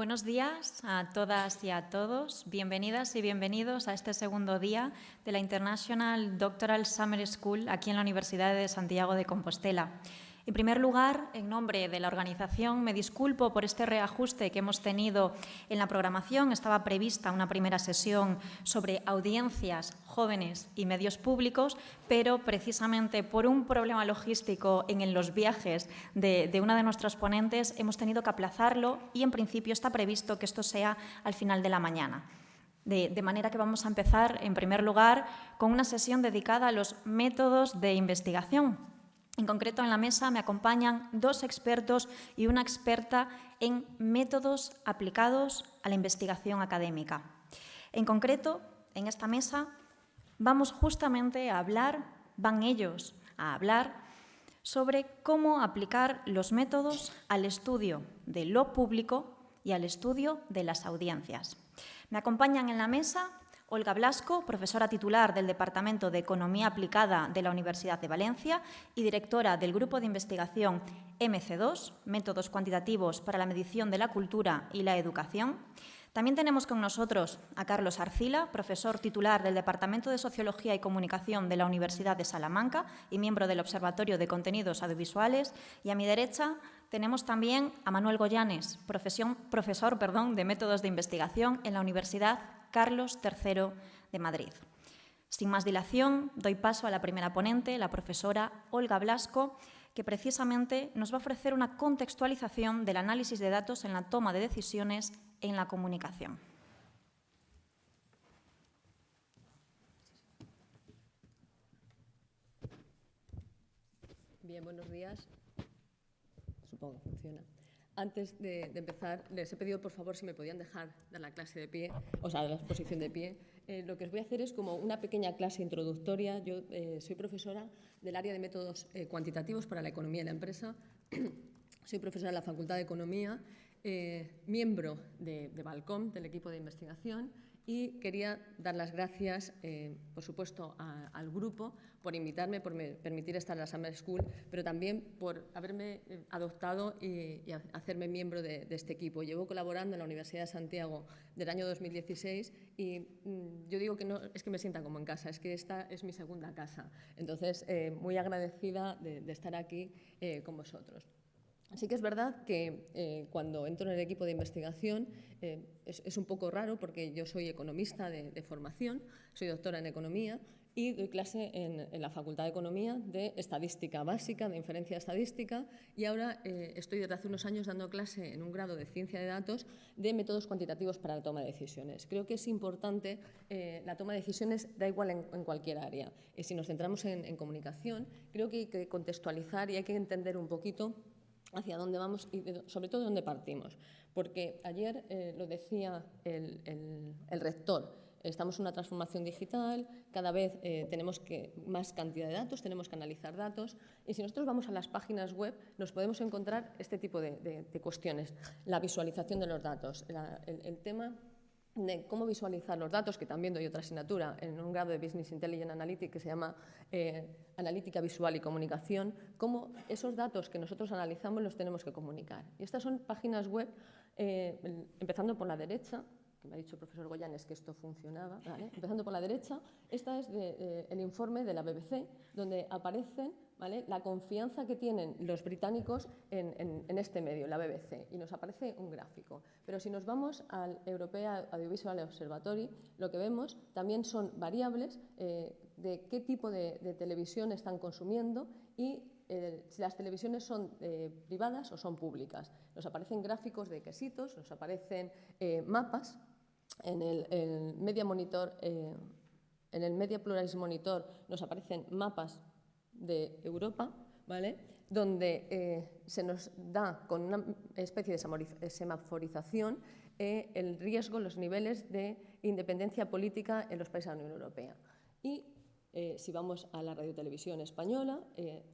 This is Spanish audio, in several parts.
Buenos días a todas y a todos. Bienvenidas y bienvenidos a este segundo día de la International Doctoral Summer School aquí en la Universidad de Santiago de Compostela. En primer lugar, en nombre de la organización, me disculpo por este reajuste que hemos tenido en la programación. Estaba prevista una primera sesión sobre audiencias, jóvenes y medios públicos, pero precisamente por un problema logístico en los viajes de una de nuestras ponentes hemos tenido que aplazarlo y en principio está previsto que esto sea al final de la mañana. De manera que vamos a empezar, en primer lugar, con una sesión dedicada a los métodos de investigación. En concreto, en la mesa me acompañan dos expertos y una experta en métodos aplicados a la investigación académica. En concreto, en esta mesa vamos justamente a hablar, van ellos a hablar sobre cómo aplicar los métodos al estudio de lo público y al estudio de las audiencias. Me acompañan en la mesa Olga Blasco, profesora titular del Departamento de Economía Aplicada de la Universidad de Valencia y directora del Grupo de Investigación MC2, Métodos Cuantitativos para la Medición de la Cultura y la Educación. También tenemos con nosotros a Carlos Arcila, profesor titular del Departamento de Sociología y Comunicación de la Universidad de Salamanca y miembro del Observatorio de Contenidos Audiovisuales. Y a mi derecha tenemos también a Manuel Goyanes, profesor de Métodos de Investigación en la Universidad Carlos III de Madrid. Sin más dilación, doy paso a la primera ponente, la profesora Olga Blasco, que precisamente nos va a ofrecer una contextualización del análisis de datos en la toma de decisiones en la comunicación. Bien, buenos días. Supongo que funciona. Antes de empezar, les he pedido, por favor, si me podían dejar dar la clase de pie, o sea, la exposición de pie. Lo que os voy a hacer es como una pequeña clase introductoria. Yo soy profesora del área de métodos cuantitativos para la economía y la empresa. Soy profesora de la Facultad de Economía, miembro de Valcom, del equipo de investigación, y quería dar las gracias, por supuesto, al grupo por invitarme, por permitir estar en la Summer School, pero también por haberme adoptado y hacerme miembro de este equipo. Llevo colaborando en la Universidad de Santiago del año 2016 y yo digo que no es que me sienta como en casa, es que esta es mi segunda casa. Entonces, muy agradecida de estar aquí con vosotros. Sí que es verdad que cuando entro en el equipo de investigación es un poco raro porque yo soy economista de formación, soy doctora en economía y doy clase en la Facultad de Economía de estadística básica, de inferencia estadística, y ahora estoy desde hace unos años dando clase en un grado de ciencia de datos de métodos cuantitativos para la toma de decisiones. Creo que es importante, la toma de decisiones da igual en cualquier área. Si nos centramos en comunicación, creo que hay que contextualizar y hay que entender un poquito hacia dónde vamos y sobre todo de dónde partimos. Porque ayer lo decía el rector, estamos en una transformación digital, cada vez tenemos más cantidad de datos, tenemos que analizar datos, y si nosotros vamos a las páginas web nos podemos encontrar este tipo de cuestiones. La visualización de los datos, el tema de cómo visualizar los datos, que también doy otra asignatura en un grado de Business Intelligence Analytics que se llama Analítica Visual y Comunicación, cómo esos datos que nosotros analizamos los tenemos que comunicar. Y estas son páginas web, empezando por la derecha, que me ha dicho el profesor Goyanes que esto funcionaba, ¿vale? Empezando por la derecha, esta es el informe de la BBC, donde aparecen, ¿vale?, la confianza que tienen los británicos en este medio, la BBC, y nos aparece un gráfico. Pero si nos vamos al European Audiovisual Observatory, lo que vemos también son variables de qué tipo de televisión están consumiendo y si las televisiones son privadas o son públicas. Nos aparecen gráficos de quesitos, nos aparecen mapas. En el Media Monitor, en el Media Pluralism Monitor nos aparecen mapas de Europa, ¿vale?, donde se nos da con una especie de semaforización el riesgo, los niveles de independencia política en los países de la Unión Europea. Y si vamos a la radiotelevisión española,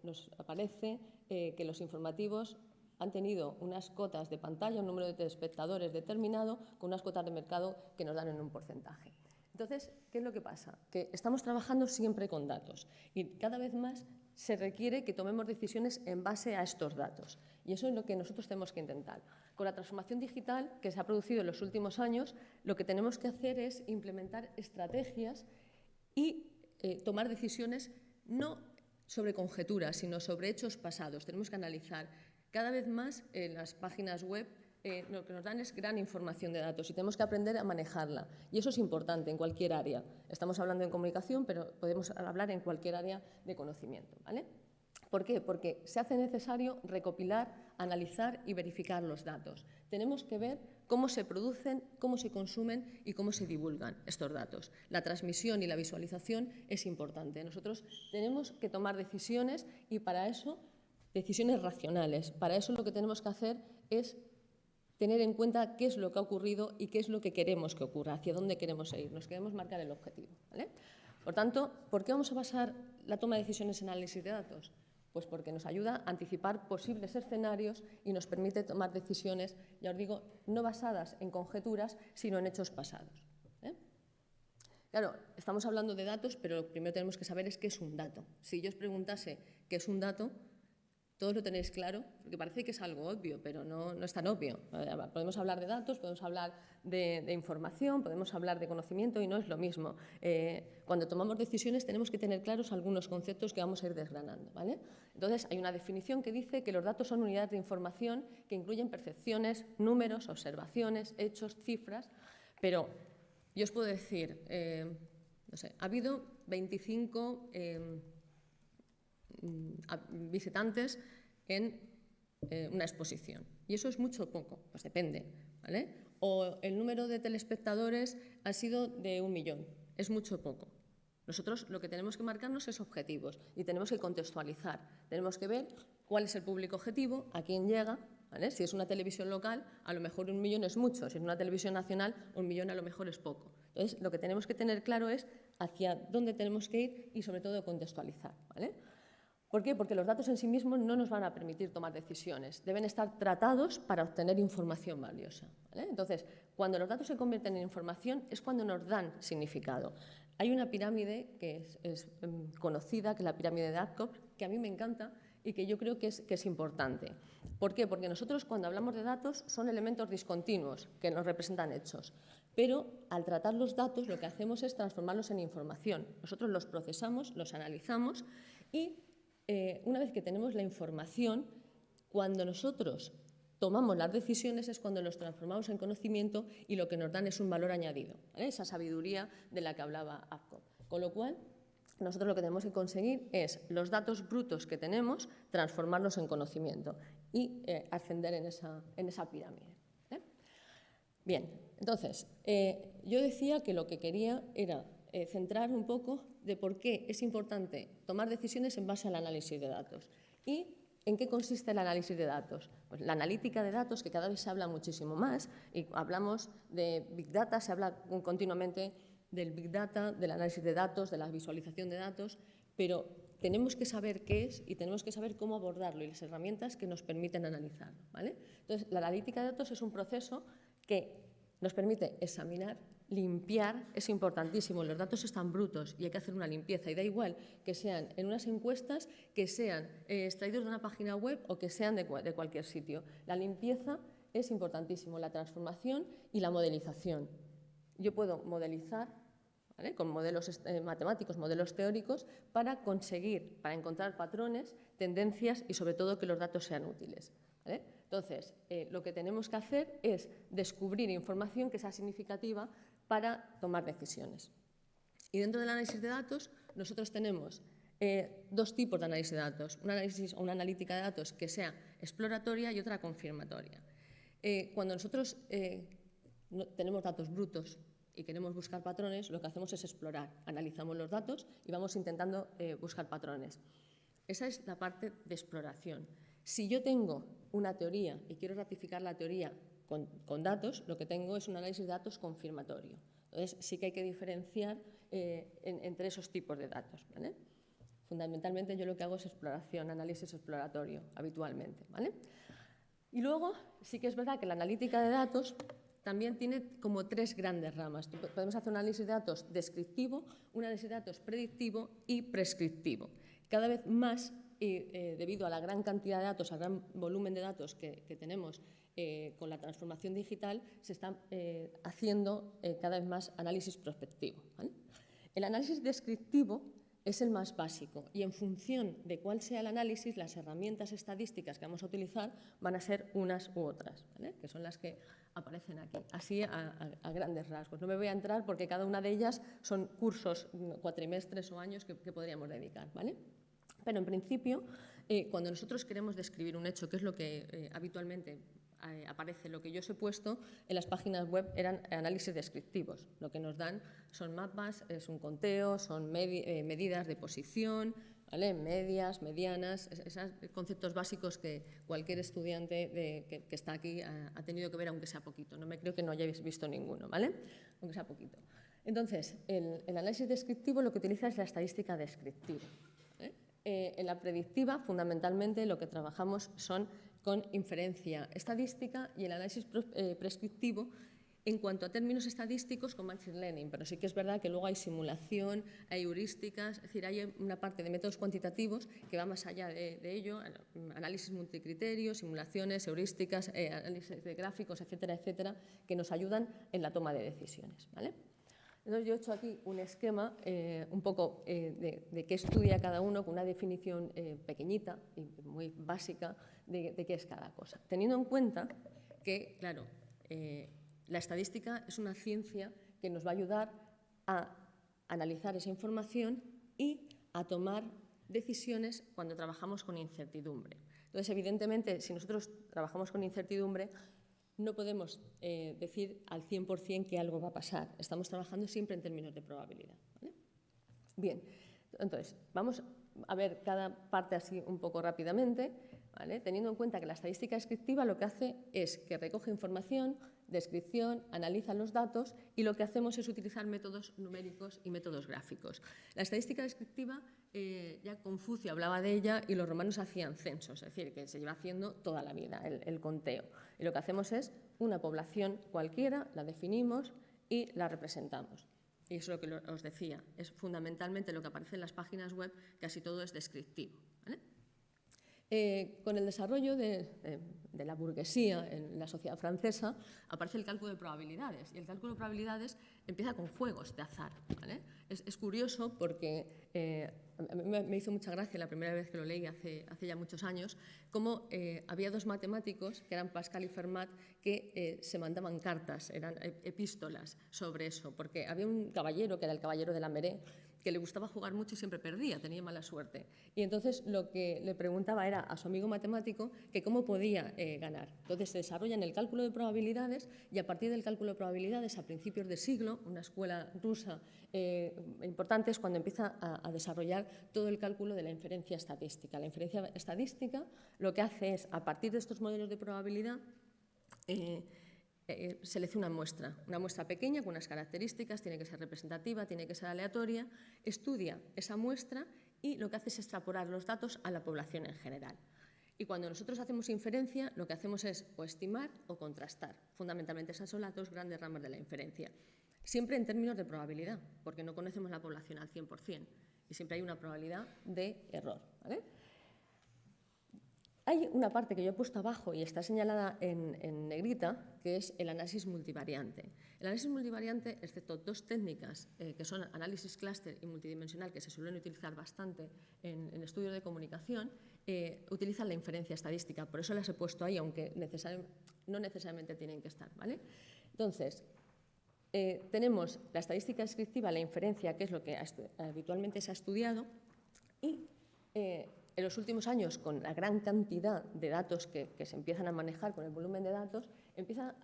nos aparece que los informativos han tenido unas cotas de pantalla, un número de espectadores determinado, con unas cotas de mercado que nos dan en un porcentaje. Entonces, ¿qué es lo que pasa? Que estamos trabajando siempre con datos y cada vez más se requiere que tomemos decisiones en base a estos datos. Y eso es lo que nosotros tenemos que intentar. Con la transformación digital que se ha producido en los últimos años, lo que tenemos que hacer es implementar estrategias y tomar decisiones no sobre conjeturas, sino sobre hechos pasados. Tenemos que analizar cada vez más en las páginas web. Lo que nos dan es gran información de datos y tenemos que aprender a manejarla. Y eso es importante en cualquier área. Estamos hablando en comunicación, pero podemos hablar en cualquier área de conocimiento, ¿vale? ¿Por qué? Porque se hace necesario recopilar, analizar y verificar los datos. Tenemos que ver cómo se producen, cómo se consumen y cómo se divulgan estos datos. La transmisión y la visualización es importante. Nosotros tenemos que tomar decisiones y para eso, decisiones racionales. Para eso lo que tenemos que hacer es tener en cuenta qué es lo que ha ocurrido y qué es lo que queremos que ocurra, hacia dónde queremos ir. Nos queremos marcar el objetivo, ¿vale? Por tanto, ¿por qué vamos a basar la toma de decisiones en análisis de datos? Pues porque nos ayuda a anticipar posibles escenarios y nos permite tomar decisiones, ya os digo, no basadas en conjeturas, sino en hechos pasados. Claro, estamos hablando de datos, pero lo primero que tenemos que saber es qué es un dato. Si yo os preguntase qué es un dato, todos lo tenéis claro, porque parece que es algo obvio, pero no es tan obvio. Podemos hablar de datos, podemos hablar de información, podemos hablar de conocimiento y no es lo mismo. Cuando tomamos decisiones tenemos que tener claros algunos conceptos que vamos a ir desgranando, ¿vale? Entonces, hay una definición que dice que los datos son unidades de información que incluyen percepciones, números, observaciones, hechos, cifras, pero yo os puedo decir, no sé, ha habido 25 visitantes en una exposición. ¿Y eso es mucho o poco? Pues depende, ¿vale? O el número de telespectadores ha sido de 1 millón. ¿Es mucho o poco? Nosotros lo que tenemos que marcarnos es objetivos y tenemos que contextualizar. Tenemos que ver cuál es el público objetivo, a quién llega, ¿vale? Si es una televisión local, a lo mejor 1 millón es mucho. Si es una televisión nacional, 1 millón a lo mejor es poco. Entonces, lo que tenemos que tener claro es hacia dónde tenemos que ir y, sobre todo, contextualizar, ¿vale? ¿Por qué? Porque los datos en sí mismos no nos van a permitir tomar decisiones. Deben estar tratados para obtener información valiosa, ¿vale? Entonces, cuando los datos se convierten en información es cuando nos dan significado. Hay una pirámide que es conocida, que es la pirámide de Adcock, que a mí me encanta y que yo creo que es importante. ¿Por qué? Porque nosotros cuando hablamos de datos son elementos discontinuos que nos representan hechos. Pero al tratar los datos lo que hacemos es transformarlos en información. Nosotros los procesamos, los analizamos y una vez que tenemos la información, cuando nosotros tomamos las decisiones es cuando los transformamos en conocimiento y lo que nos dan es un valor añadido, ¿vale? Esa sabiduría de la que hablaba Adcock. Con lo cual, nosotros lo que tenemos que conseguir es los datos brutos que tenemos, transformarlos en conocimiento y ascender en esa pirámide. Bien, entonces, yo decía que lo que quería era centrar un poco de por qué es importante tomar decisiones en base al análisis de datos. ¿Y en qué consiste el análisis de datos? Pues la analítica de datos, que cada vez se habla muchísimo más, y hablamos de Big Data, se habla continuamente del Big Data, del análisis de datos, de la visualización de datos, pero tenemos que saber qué es y tenemos que saber cómo abordarlo y las herramientas que nos permiten analizarlo, ¿vale? Entonces, la analítica de datos es un proceso que nos permite examinar, limpiar, es importantísimo, los datos están brutos y hay que hacer una limpieza y da igual que sean en unas encuestas, que sean extraídos de una página web o que sean de cualquier sitio. La limpieza es importantísimo, la transformación y la modelización. Yo puedo modelizar, ¿vale?, con modelos matemáticos, modelos teóricos, para encontrar patrones, tendencias y sobre todo que los datos sean útiles, ¿vale? Entonces, lo que tenemos que hacer es descubrir información que sea significativa para tomar decisiones. Y dentro del análisis de datos, nosotros tenemos dos tipos de análisis de datos, una analítica de datos que sea exploratoria y otra confirmatoria. Cuando nosotros tenemos datos brutos y queremos buscar patrones, lo que hacemos es explorar, analizamos los datos y vamos intentando buscar patrones. Esa es la parte de exploración. Si yo tengo una teoría y quiero ratificar la teoría con datos, lo que tengo es un análisis de datos confirmatorio. Entonces, sí que hay que diferenciar entre esos tipos de datos, ¿vale? Fundamentalmente, yo lo que hago es exploración, análisis exploratorio, habitualmente, ¿vale? Y luego, sí que es verdad que la analítica de datos también tiene como 3 grandes ramas. Podemos hacer un análisis de datos descriptivo, un análisis de datos predictivo y prescriptivo. Cada vez más, debido a la gran cantidad de datos, al gran volumen de datos que tenemos con la transformación digital, se está haciendo cada vez más análisis prospectivo, ¿vale? El análisis descriptivo es el más básico y en función de cuál sea el análisis, las herramientas estadísticas que vamos a utilizar van a ser unas u otras, ¿vale? Que son las que aparecen aquí, así a grandes rasgos. No me voy a entrar porque cada una de ellas son cursos, cuatrimestres o años que podríamos dedicar, ¿vale? Pero en principio, cuando nosotros queremos describir un hecho, que es lo que habitualmente aparece, lo que yo os he puesto en las páginas web eran análisis descriptivos. Lo que nos dan son mapas, es un conteo, son medidas de posición, ¿vale? Medias, medianas, esos conceptos básicos que cualquier estudiante que está aquí ha tenido que ver, aunque sea poquito. No me creo que no hayáis visto ninguno, ¿vale? Aunque sea poquito. Entonces, el análisis descriptivo lo que utiliza es la estadística descriptiva. En la predictiva, fundamentalmente, lo que trabajamos son con inferencia estadística y el análisis prescriptivo en cuanto a términos estadísticos con Machine Learning, pero sí que es verdad que luego hay simulación, hay heurísticas, es decir, hay una parte de métodos cuantitativos que va más allá de ello, análisis multicriterios, simulaciones, heurísticas, análisis de gráficos, etcétera, etcétera, que nos ayudan en la toma de decisiones, ¿vale? Entonces, yo he hecho aquí un esquema un poco de qué estudia cada uno, con una definición pequeñita y muy básica de qué es cada cosa. Teniendo en cuenta que, claro, la estadística es una ciencia que nos va a ayudar a analizar esa información y a tomar decisiones cuando trabajamos con incertidumbre. Entonces, evidentemente, si nosotros trabajamos con incertidumbre, no podemos decir al 100% que algo va a pasar. Estamos trabajando siempre en términos de probabilidad, ¿vale? Bien, entonces, vamos a ver cada parte así un poco rápidamente, ¿vale? Teniendo en cuenta que la estadística descriptiva lo que hace es que recoge información, descripción, analiza los datos y lo que hacemos es utilizar métodos numéricos y métodos gráficos. La estadística descriptiva, ya Confucio hablaba de ella y los romanos hacían censos, es decir, que se lleva haciendo toda la vida el conteo. Y lo que hacemos es una población cualquiera, la definimos y la representamos. Y eso es lo que os decía, es fundamentalmente lo que aparece en las páginas web, casi todo es descriptivo, ¿vale? Con el desarrollo de la burguesía en la sociedad francesa aparece el cálculo de probabilidades y el cálculo de probabilidades empieza con juegos de azar, ¿vale? Es curioso porque a mí me hizo mucha gracia la primera vez que lo leí hace ya muchos años, cómo había 2 matemáticos, que eran Pascal y Fermat, que se mandaban cartas, eran epístolas sobre eso, porque había un caballero, que era el caballero de la Mérée, que le gustaba jugar mucho y siempre perdía, tenía mala suerte. Y entonces lo que le preguntaba era a su amigo matemático que cómo podía ganar. Entonces se desarrollan el cálculo de probabilidades y a partir del cálculo de probabilidades a principios de siglo, una escuela rusa importante es cuando empieza a desarrollar todo el cálculo de la inferencia estadística. La inferencia estadística lo que hace es, a partir de estos modelos de probabilidad, selecciona una muestra pequeña con unas características, tiene que ser representativa, tiene que ser aleatoria, estudia esa muestra y lo que hace es extrapolar los datos a la población en general. Y cuando nosotros hacemos inferencia, lo que hacemos es o estimar o contrastar. Fundamentalmente esas son las 2 grandes ramas de la inferencia. Siempre en términos de probabilidad, porque no conocemos la población al 100% y siempre hay una probabilidad de error, ¿vale? Hay una parte que yo he puesto abajo y está señalada en negrita, que es el análisis multivariante. El análisis multivariante, excepto 2 técnicas, que son análisis clúster y multidimensional, que se suelen utilizar bastante en estudios de comunicación, utilizan la inferencia estadística. Por eso las he puesto ahí, aunque no necesariamente tienen que estar, ¿vale? Entonces, tenemos la estadística descriptiva, la inferencia, que es lo que habitualmente se ha estudiado, y en los últimos años, con la gran cantidad de datos que se empiezan a manejar, con el volumen de datos, empieza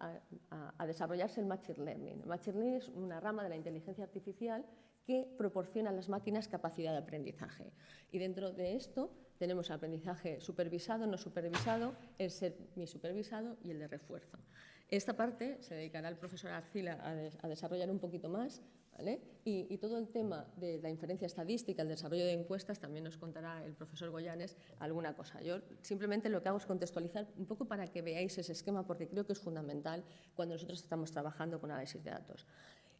a desarrollarse el Machine Learning. El Machine Learning es una rama de la inteligencia artificial que proporciona a las máquinas capacidad de aprendizaje. Y dentro de esto tenemos el aprendizaje supervisado, no supervisado, el semisupervisado y el de refuerzo. Esta parte se dedicará el profesor Arcila a desarrollar un poquito más, ¿vale? Y todo el tema de la inferencia estadística, el desarrollo de encuestas, también nos contará el profesor Goyanes alguna cosa. Yo simplemente lo que hago es contextualizar un poco para que veáis ese esquema, porque creo que es fundamental cuando nosotros estamos trabajando con análisis de datos.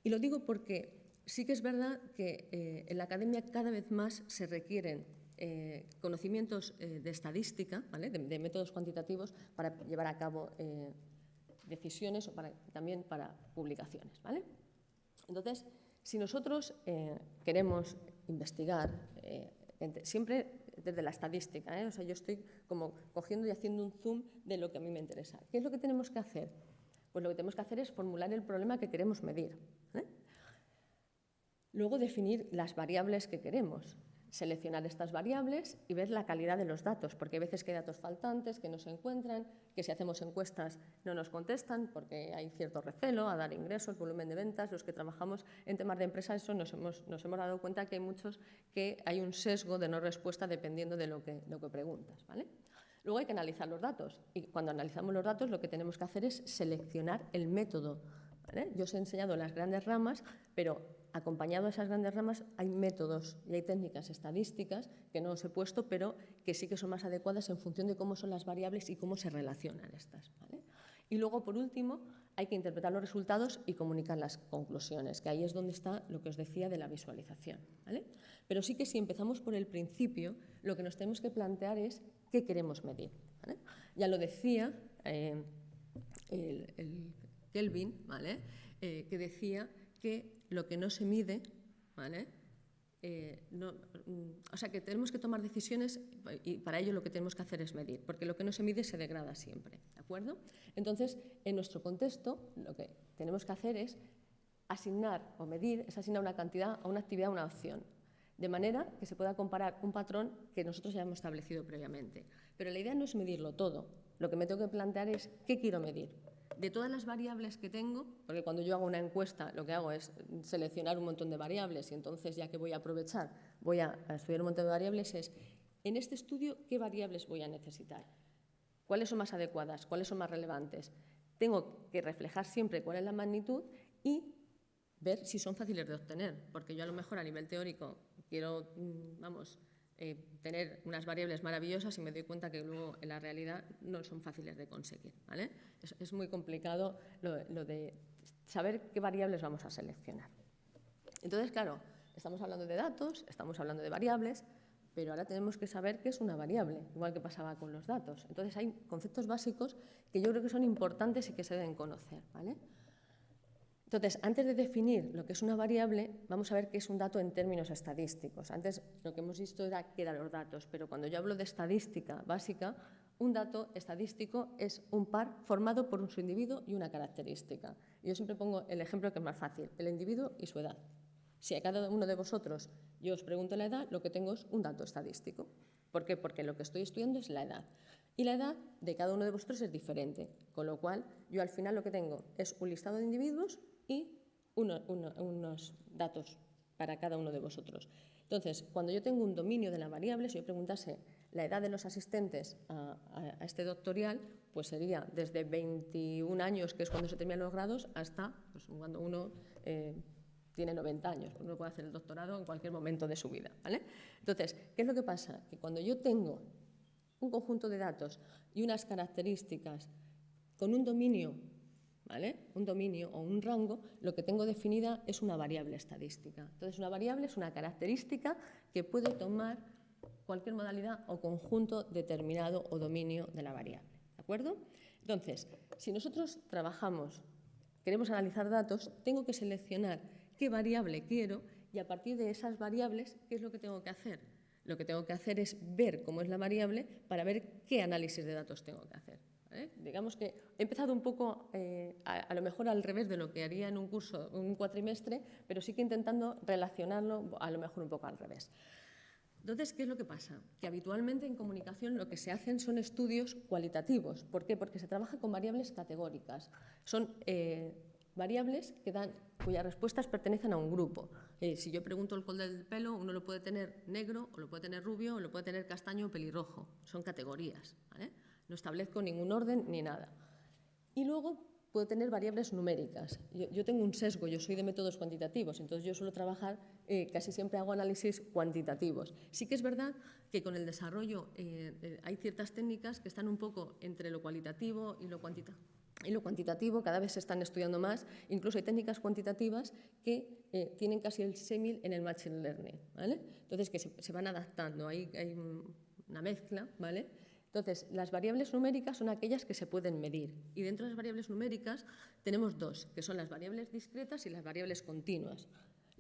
Y lo digo porque sí que es verdad que en la academia cada vez más se requieren conocimientos de estadística, ¿vale? de métodos cuantitativos para llevar a cabo decisiones o también para publicaciones, ¿vale? Entonces, si nosotros queremos investigar, siempre desde la estadística, o sea, yo estoy como cogiendo y haciendo un zoom de lo que a mí me interesa. ¿Qué es lo que tenemos que hacer? Pues lo que tenemos que hacer es formular el problema que queremos medir. Luego definir las variables que queremos, seleccionar estas variables y ver la calidad de los datos, porque hay veces que hay datos faltantes, que no se encuentran, que si hacemos encuestas no nos contestan porque hay cierto recelo a dar ingresos, volumen de ventas. Los que trabajamos en temas de empresa, eso nos hemos dado cuenta que hay muchos que hay un sesgo de no respuesta dependiendo de lo que preguntas, ¿vale? Luego hay que analizar los datos y cuando analizamos los datos lo que tenemos que hacer es seleccionar el método, ¿vale? Yo os he enseñado las grandes ramas, pero acompañado a esas grandes ramas hay métodos y hay técnicas estadísticas que no os he puesto, pero que sí que son más adecuadas en función de cómo son las variables y cómo se relacionan estas, ¿vale? Y luego, por último, hay que interpretar los resultados y comunicar las conclusiones, que ahí es donde está lo que os decía de la visualización, ¿vale? Pero sí que si empezamos por el principio, lo que nos tenemos que plantear es qué queremos medir, ¿vale? Ya lo decía el Kelvin, ¿vale? Que decía que lo que no se mide, ¿vale? O sea, que tenemos que tomar decisiones y para ello lo que tenemos que hacer es medir, porque lo que no se mide se degrada siempre, ¿de acuerdo? Entonces, en nuestro contexto, lo que tenemos que hacer es asignar o medir, es asignar una cantidad a una actividad, a una opción, de manera que se pueda comparar un patrón que nosotros ya hemos establecido previamente. Pero la idea no es medirlo todo, lo que me tengo que plantear es qué quiero medir. De todas las variables que tengo, porque cuando yo hago una encuesta lo que hago es seleccionar un montón de variables y entonces ya que voy a aprovechar, voy a estudiar un montón de variables, es en este estudio qué variables voy a necesitar, cuáles son más adecuadas, cuáles son más relevantes. Tengo que reflejar siempre cuál es la magnitud y ver si son fáciles de obtener, porque yo a lo mejor a nivel teórico quiero, tener unas variables maravillosas y me doy cuenta que luego en la realidad no son fáciles de conseguir, ¿vale? Es muy complicado lo de saber qué variables vamos a seleccionar. Entonces, claro, estamos hablando de datos, estamos hablando de variables, pero ahora tenemos que saber qué es una variable, igual que pasaba con los datos. Entonces, hay conceptos básicos que yo creo que son importantes y que se deben conocer, ¿vale? Entonces, antes de definir lo que es una variable, vamos a ver qué es un dato en términos estadísticos. Antes lo que hemos visto era qué eran los datos, pero cuando yo hablo de estadística básica, un dato estadístico es un par formado por su individuo y una característica. Yo siempre pongo el ejemplo que es más fácil, el individuo y su edad. Si a cada uno de vosotros yo os pregunto la edad, lo que tengo es un dato estadístico. ¿Por qué? Porque lo que estoy estudiando es la edad. Y la edad de cada uno de vosotros es diferente, con lo cual yo al final lo que tengo es un listado de individuos y unos datos para cada uno de vosotros. Entonces, cuando yo tengo un dominio de la variable, si yo preguntase la edad de los asistentes a este doctoral, pues sería desde 21 años, que es cuando se terminan los grados, hasta pues, cuando uno tiene 90 años. Uno puede hacer el doctorado en cualquier momento de su vida, ¿vale? Entonces, ¿qué es lo que pasa? Que cuando yo tengo un conjunto de datos y unas características con un dominio, ¿vale? Un dominio o un rango, lo que tengo definida es una variable estadística. Entonces, una variable es una característica que puede tomar cualquier modalidad o conjunto determinado o dominio de la variable, ¿de acuerdo? Entonces, si nosotros queremos analizar datos, tengo que seleccionar qué variable quiero y a partir de esas variables, ¿qué es lo que tengo que hacer? Lo que tengo que hacer es ver cómo es la variable para ver qué análisis de datos tengo que hacer. Digamos que he empezado un poco, a lo mejor al revés de lo que haría en un curso, un cuatrimestre, pero sí que intentando relacionarlo a lo mejor un poco al revés. Entonces, ¿qué es lo que pasa? Que habitualmente en comunicación lo que se hacen son estudios cualitativos. ¿Por qué? Porque se trabaja con variables categóricas. Son variables cuyas respuestas pertenecen a un grupo. Si yo pregunto el color del pelo, uno lo puede tener negro, o lo puede tener rubio, o lo puede tener castaño o pelirrojo. Son categorías, ¿vale? No establezco ningún orden ni nada. Y luego puedo tener variables numéricas. Yo tengo un sesgo, yo soy de métodos cuantitativos, entonces yo suelo trabajar, casi siempre hago análisis cuantitativos. Sí que es verdad que con el desarrollo hay ciertas técnicas que están un poco entre lo cualitativo y lo cuantitativo, cada vez se están estudiando más, incluso hay técnicas cuantitativas que tienen casi el símil en el machine learning, ¿vale? Entonces, que se van adaptando, hay una mezcla, ¿vale? Entonces, las variables numéricas son aquellas que se pueden medir y dentro de las variables numéricas tenemos dos, que son las variables discretas y las variables continuas.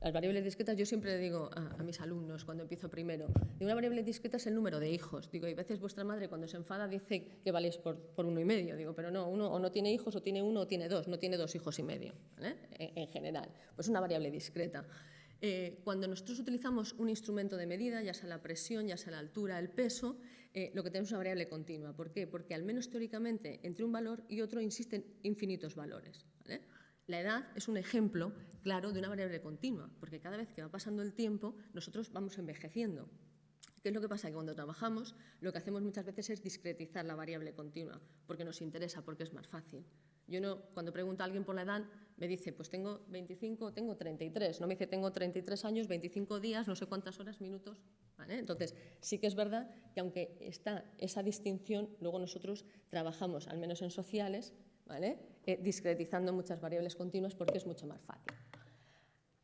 Las variables discretas, yo siempre le digo a mis alumnos cuando empiezo primero, de una variable discreta es el número de hijos. Digo, y a veces vuestra madre cuando se enfada dice que valéis por 1,5. Digo, pero no, uno o no tiene hijos o tiene 1 o tiene 2, no tiene 2 hijos y medio, ¿vale? En general. Pues una variable discreta. Cuando nosotros utilizamos un instrumento de medida, ya sea la presión, ya sea la altura, el peso, lo que tenemos es una variable continua. ¿Por qué? Porque al menos teóricamente entre un valor y otro existen infinitos valores, ¿vale? La edad es un ejemplo claro de una variable continua, porque cada vez que va pasando el tiempo, nosotros vamos envejeciendo. ¿Qué es lo que pasa? Que cuando trabajamos, lo que hacemos muchas veces es discretizar la variable continua, porque nos interesa, porque es más fácil. Yo no, cuando pregunto a alguien por la edad, me dice, pues tengo 25, tengo 33. No me dice, tengo 33 años, 25 días, no sé cuántas horas, minutos, ¿vale? Entonces, sí que es verdad que aunque está esa distinción, luego nosotros trabajamos, al menos en sociales, ¿vale? Discretizando muchas variables continuas porque es mucho más fácil.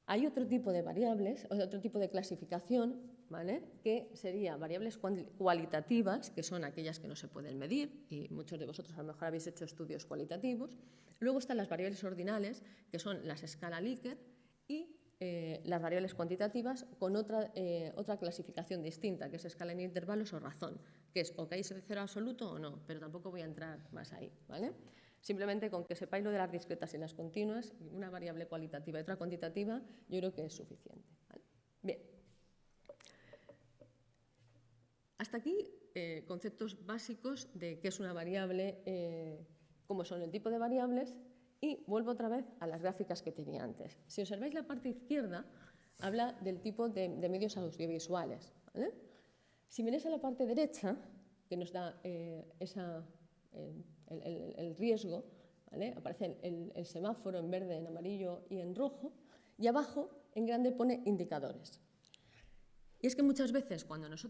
Hay otro tipo de variables, otro tipo de clasificación, ¿vale? Que sería variables cualitativas, que son aquellas que no se pueden medir, y muchos de vosotros a lo mejor habéis hecho estudios cualitativos. Luego están las variables ordinales, que son las escala Likert, y las variables cuantitativas con otra clasificación distinta, que es escala en intervalos o razón, que es o caerse de cero absoluto o no, pero tampoco voy a entrar más ahí, ¿vale? Simplemente con que sepáis lo de las discretas y las continuas, una variable cualitativa y otra cuantitativa, yo creo que es suficiente, ¿vale? Bien. Hasta aquí conceptos básicos de qué es una variable, cómo son el tipo de variables, y vuelvo otra vez a las gráficas que tenía antes. Si observáis la parte izquierda, habla del tipo de medios audiovisuales, ¿vale? Si miráis a la parte derecha, que nos da el riesgo, ¿vale? Aparece el semáforo en verde, en amarillo y en rojo, y abajo en grande pone indicadores. Y es que muchas veces cuando nos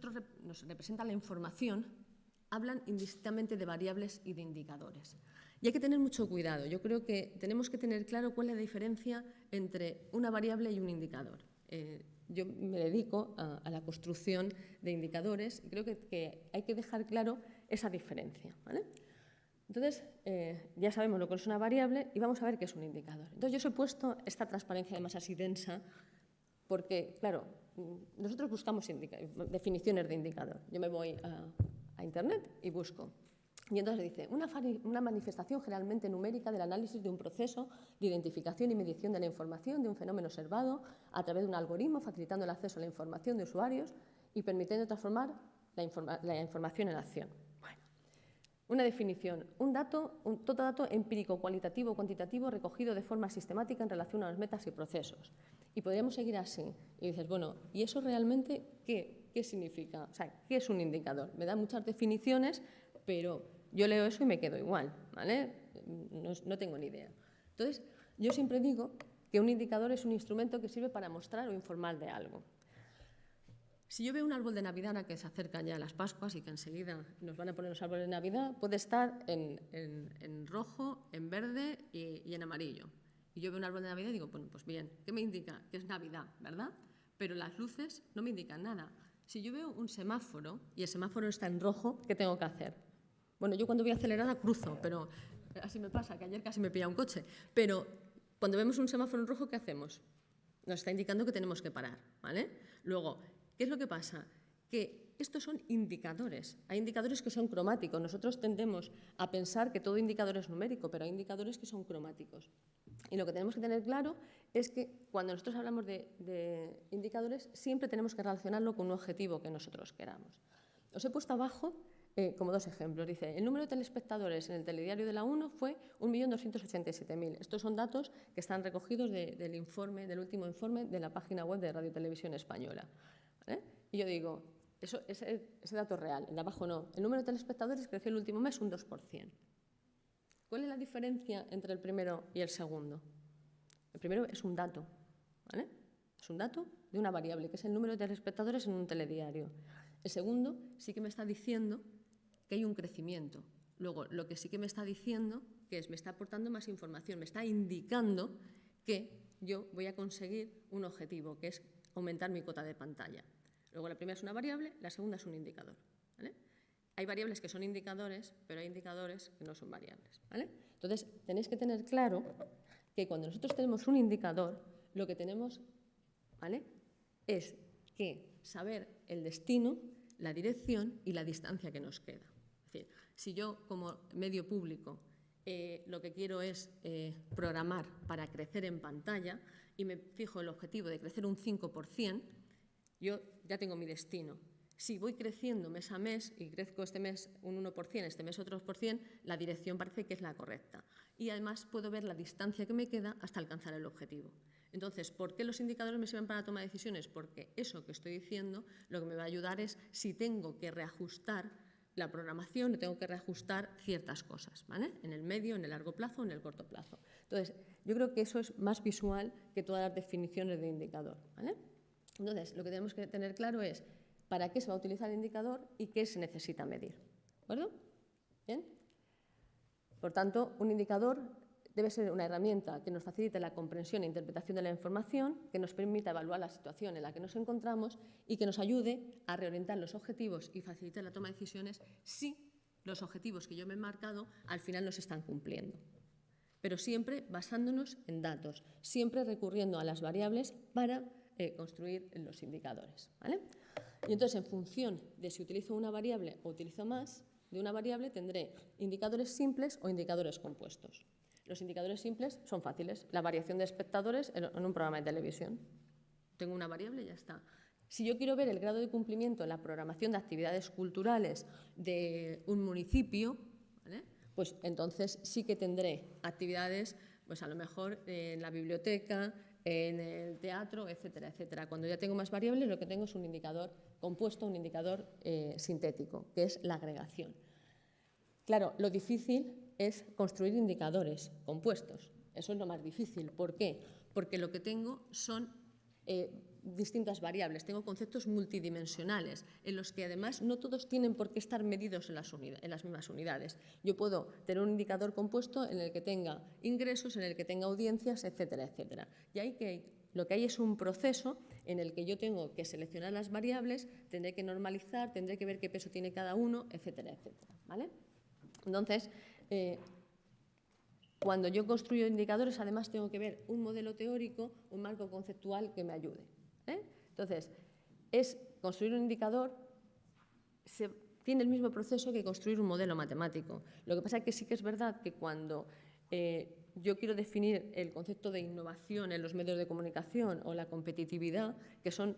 representan la información, hablan indistintamente de variables y de indicadores. Y hay que tener mucho cuidado. Yo creo que tenemos que tener claro cuál es la diferencia entre una variable y un indicador. Yo me dedico a la construcción de indicadores y creo que hay que dejar claro esa diferencia, ¿vale? Entonces, ya sabemos lo que es una variable y vamos a ver qué es un indicador. Entonces, yo os he puesto esta transparencia además así densa porque, claro, nosotros buscamos definiciones de indicador. Yo me voy a Internet y busco. Y entonces dice, una manifestación generalmente numérica del análisis de un proceso de identificación y medición de la información de un fenómeno observado a través de un algoritmo, facilitando el acceso a la información de usuarios y permitiendo transformar la información en acción. Bueno, una definición, todo dato empírico, cualitativo o cuantitativo recogido de forma sistemática en relación a las metas y procesos. Y podríamos seguir así. Y dices, bueno, ¿y eso realmente qué significa? O sea, ¿qué es un indicador? Me da muchas definiciones, pero yo leo eso y me quedo igual, ¿vale? No tengo ni idea. Entonces, yo siempre digo que un indicador es un instrumento que sirve para mostrar o informar de algo. Si yo veo un árbol de Navidad que se acercan ya las Pascuas y que enseguida nos van a poner los árboles de Navidad, puede estar en rojo, en verde y en amarillo. Y yo veo un árbol de Navidad y digo, bueno, pues bien, ¿qué me indica? Que es Navidad, ¿verdad? Pero las luces no me indican nada. Si yo veo un semáforo y el semáforo está en rojo, ¿qué tengo que hacer? Bueno, yo cuando voy acelerada cruzo, pero así me pasa, que ayer casi me pilla un coche. Pero cuando vemos un semáforo en rojo, ¿qué hacemos? Nos está indicando que tenemos que parar, ¿vale? Luego, ¿qué es lo que pasa? Que estos son indicadores. Hay indicadores que son cromáticos. Nosotros tendemos a pensar que todo indicador es numérico, pero hay indicadores que son cromáticos. Y lo que tenemos que tener claro es que cuando nosotros hablamos de indicadores, siempre tenemos que relacionarlo con un objetivo que nosotros queramos. Os he puesto abajo como dos ejemplos. Dice, el número de telespectadores en el telediario de la 1 fue 1.287.000. Estos son datos que están recogidos del último informe de la página web de Radio Televisión Española, ¿vale? Y yo digo, ese dato es real, el de abajo no. El número de telespectadores creció el último mes un 2%. ¿Cuál es la diferencia entre el primero y el segundo? El primero es un dato, ¿vale? Es un dato de una variable, que es el número de telespectadores en un telediario. El segundo sí que me está diciendo que hay un crecimiento. Luego, lo que sí que me está diciendo, que es, me está aportando más información, me está indicando que yo voy a conseguir un objetivo, que es aumentar mi cota de pantalla. Luego, la primera es una variable, la segunda es un indicador, ¿vale? Hay variables que son indicadores, pero hay indicadores que no son variables, ¿vale? Entonces, tenéis que tener claro que cuando nosotros tenemos un indicador, lo que tenemos, ¿vale?, es que saber el destino, la dirección y la distancia que nos queda. Es decir, si yo como medio público lo que quiero es programar para crecer en pantalla y me fijo el objetivo de crecer un 5%, yo ya tengo mi destino. Si voy creciendo mes a mes y crezco este mes un 1%, este mes otro 2%, la dirección parece que es la correcta. Y además puedo ver la distancia que me queda hasta alcanzar el objetivo. Entonces, ¿por qué los indicadores me sirven para la toma de decisiones? Porque eso que estoy diciendo lo que me va a ayudar es si tengo que reajustar la programación, tengo que reajustar ciertas cosas, ¿vale? En el medio, en el largo plazo, en el corto plazo. Entonces, yo creo que eso es más visual que todas las definiciones de indicador, ¿vale? Entonces, lo que tenemos que tener claro es para qué se va a utilizar el indicador y qué se necesita medir, ¿de acuerdo? ¿Bien? Por tanto, un indicador debe ser una herramienta que nos facilite la comprensión e interpretación de la información, que nos permita evaluar la situación en la que nos encontramos y que nos ayude a reorientar los objetivos y facilitar la toma de decisiones si los objetivos que yo me he marcado al final no se están cumpliendo. Pero siempre basándonos en datos, siempre recurriendo a las variables para construir los indicadores, ¿vale? Y entonces, en función de si utilizo una variable o utilizo más de una variable, tendré indicadores simples o indicadores compuestos. Los indicadores simples son fáciles. La variación de espectadores en un programa de televisión. Tengo una variable y ya está. Si yo quiero ver el grado de cumplimiento en la programación de actividades culturales de un municipio, ¿vale?, pues entonces sí que tendré actividades, pues a lo mejor en la biblioteca, en el teatro, etcétera, etcétera. Cuando ya tengo más variables, lo que tengo es un indicador compuesto, un indicador sintético, que es la agregación. Claro, lo difícil es construir indicadores compuestos. Eso es lo más difícil. ¿Por qué? Porque lo que tengo son distintas variables, tengo conceptos multidimensionales, en los que además no todos tienen por qué estar medidos en las mismas unidades. Yo puedo tener un indicador compuesto en el que tenga ingresos, en el que tenga audiencias, etcétera, etcétera. Y ahí lo que hay es un proceso en el que yo tengo que seleccionar las variables, tendré que normalizar, tendré que ver qué peso tiene cada uno, etcétera, etcétera, ¿vale? Entonces, cuando yo construyo indicadores, además tengo que ver un modelo teórico, un marco conceptual que me ayude, ¿eh? Entonces, construir un indicador tiene el mismo proceso que construir un modelo matemático. Lo que pasa es que sí que es verdad que cuando yo quiero definir el concepto de innovación en los medios de comunicación o la competitividad, que son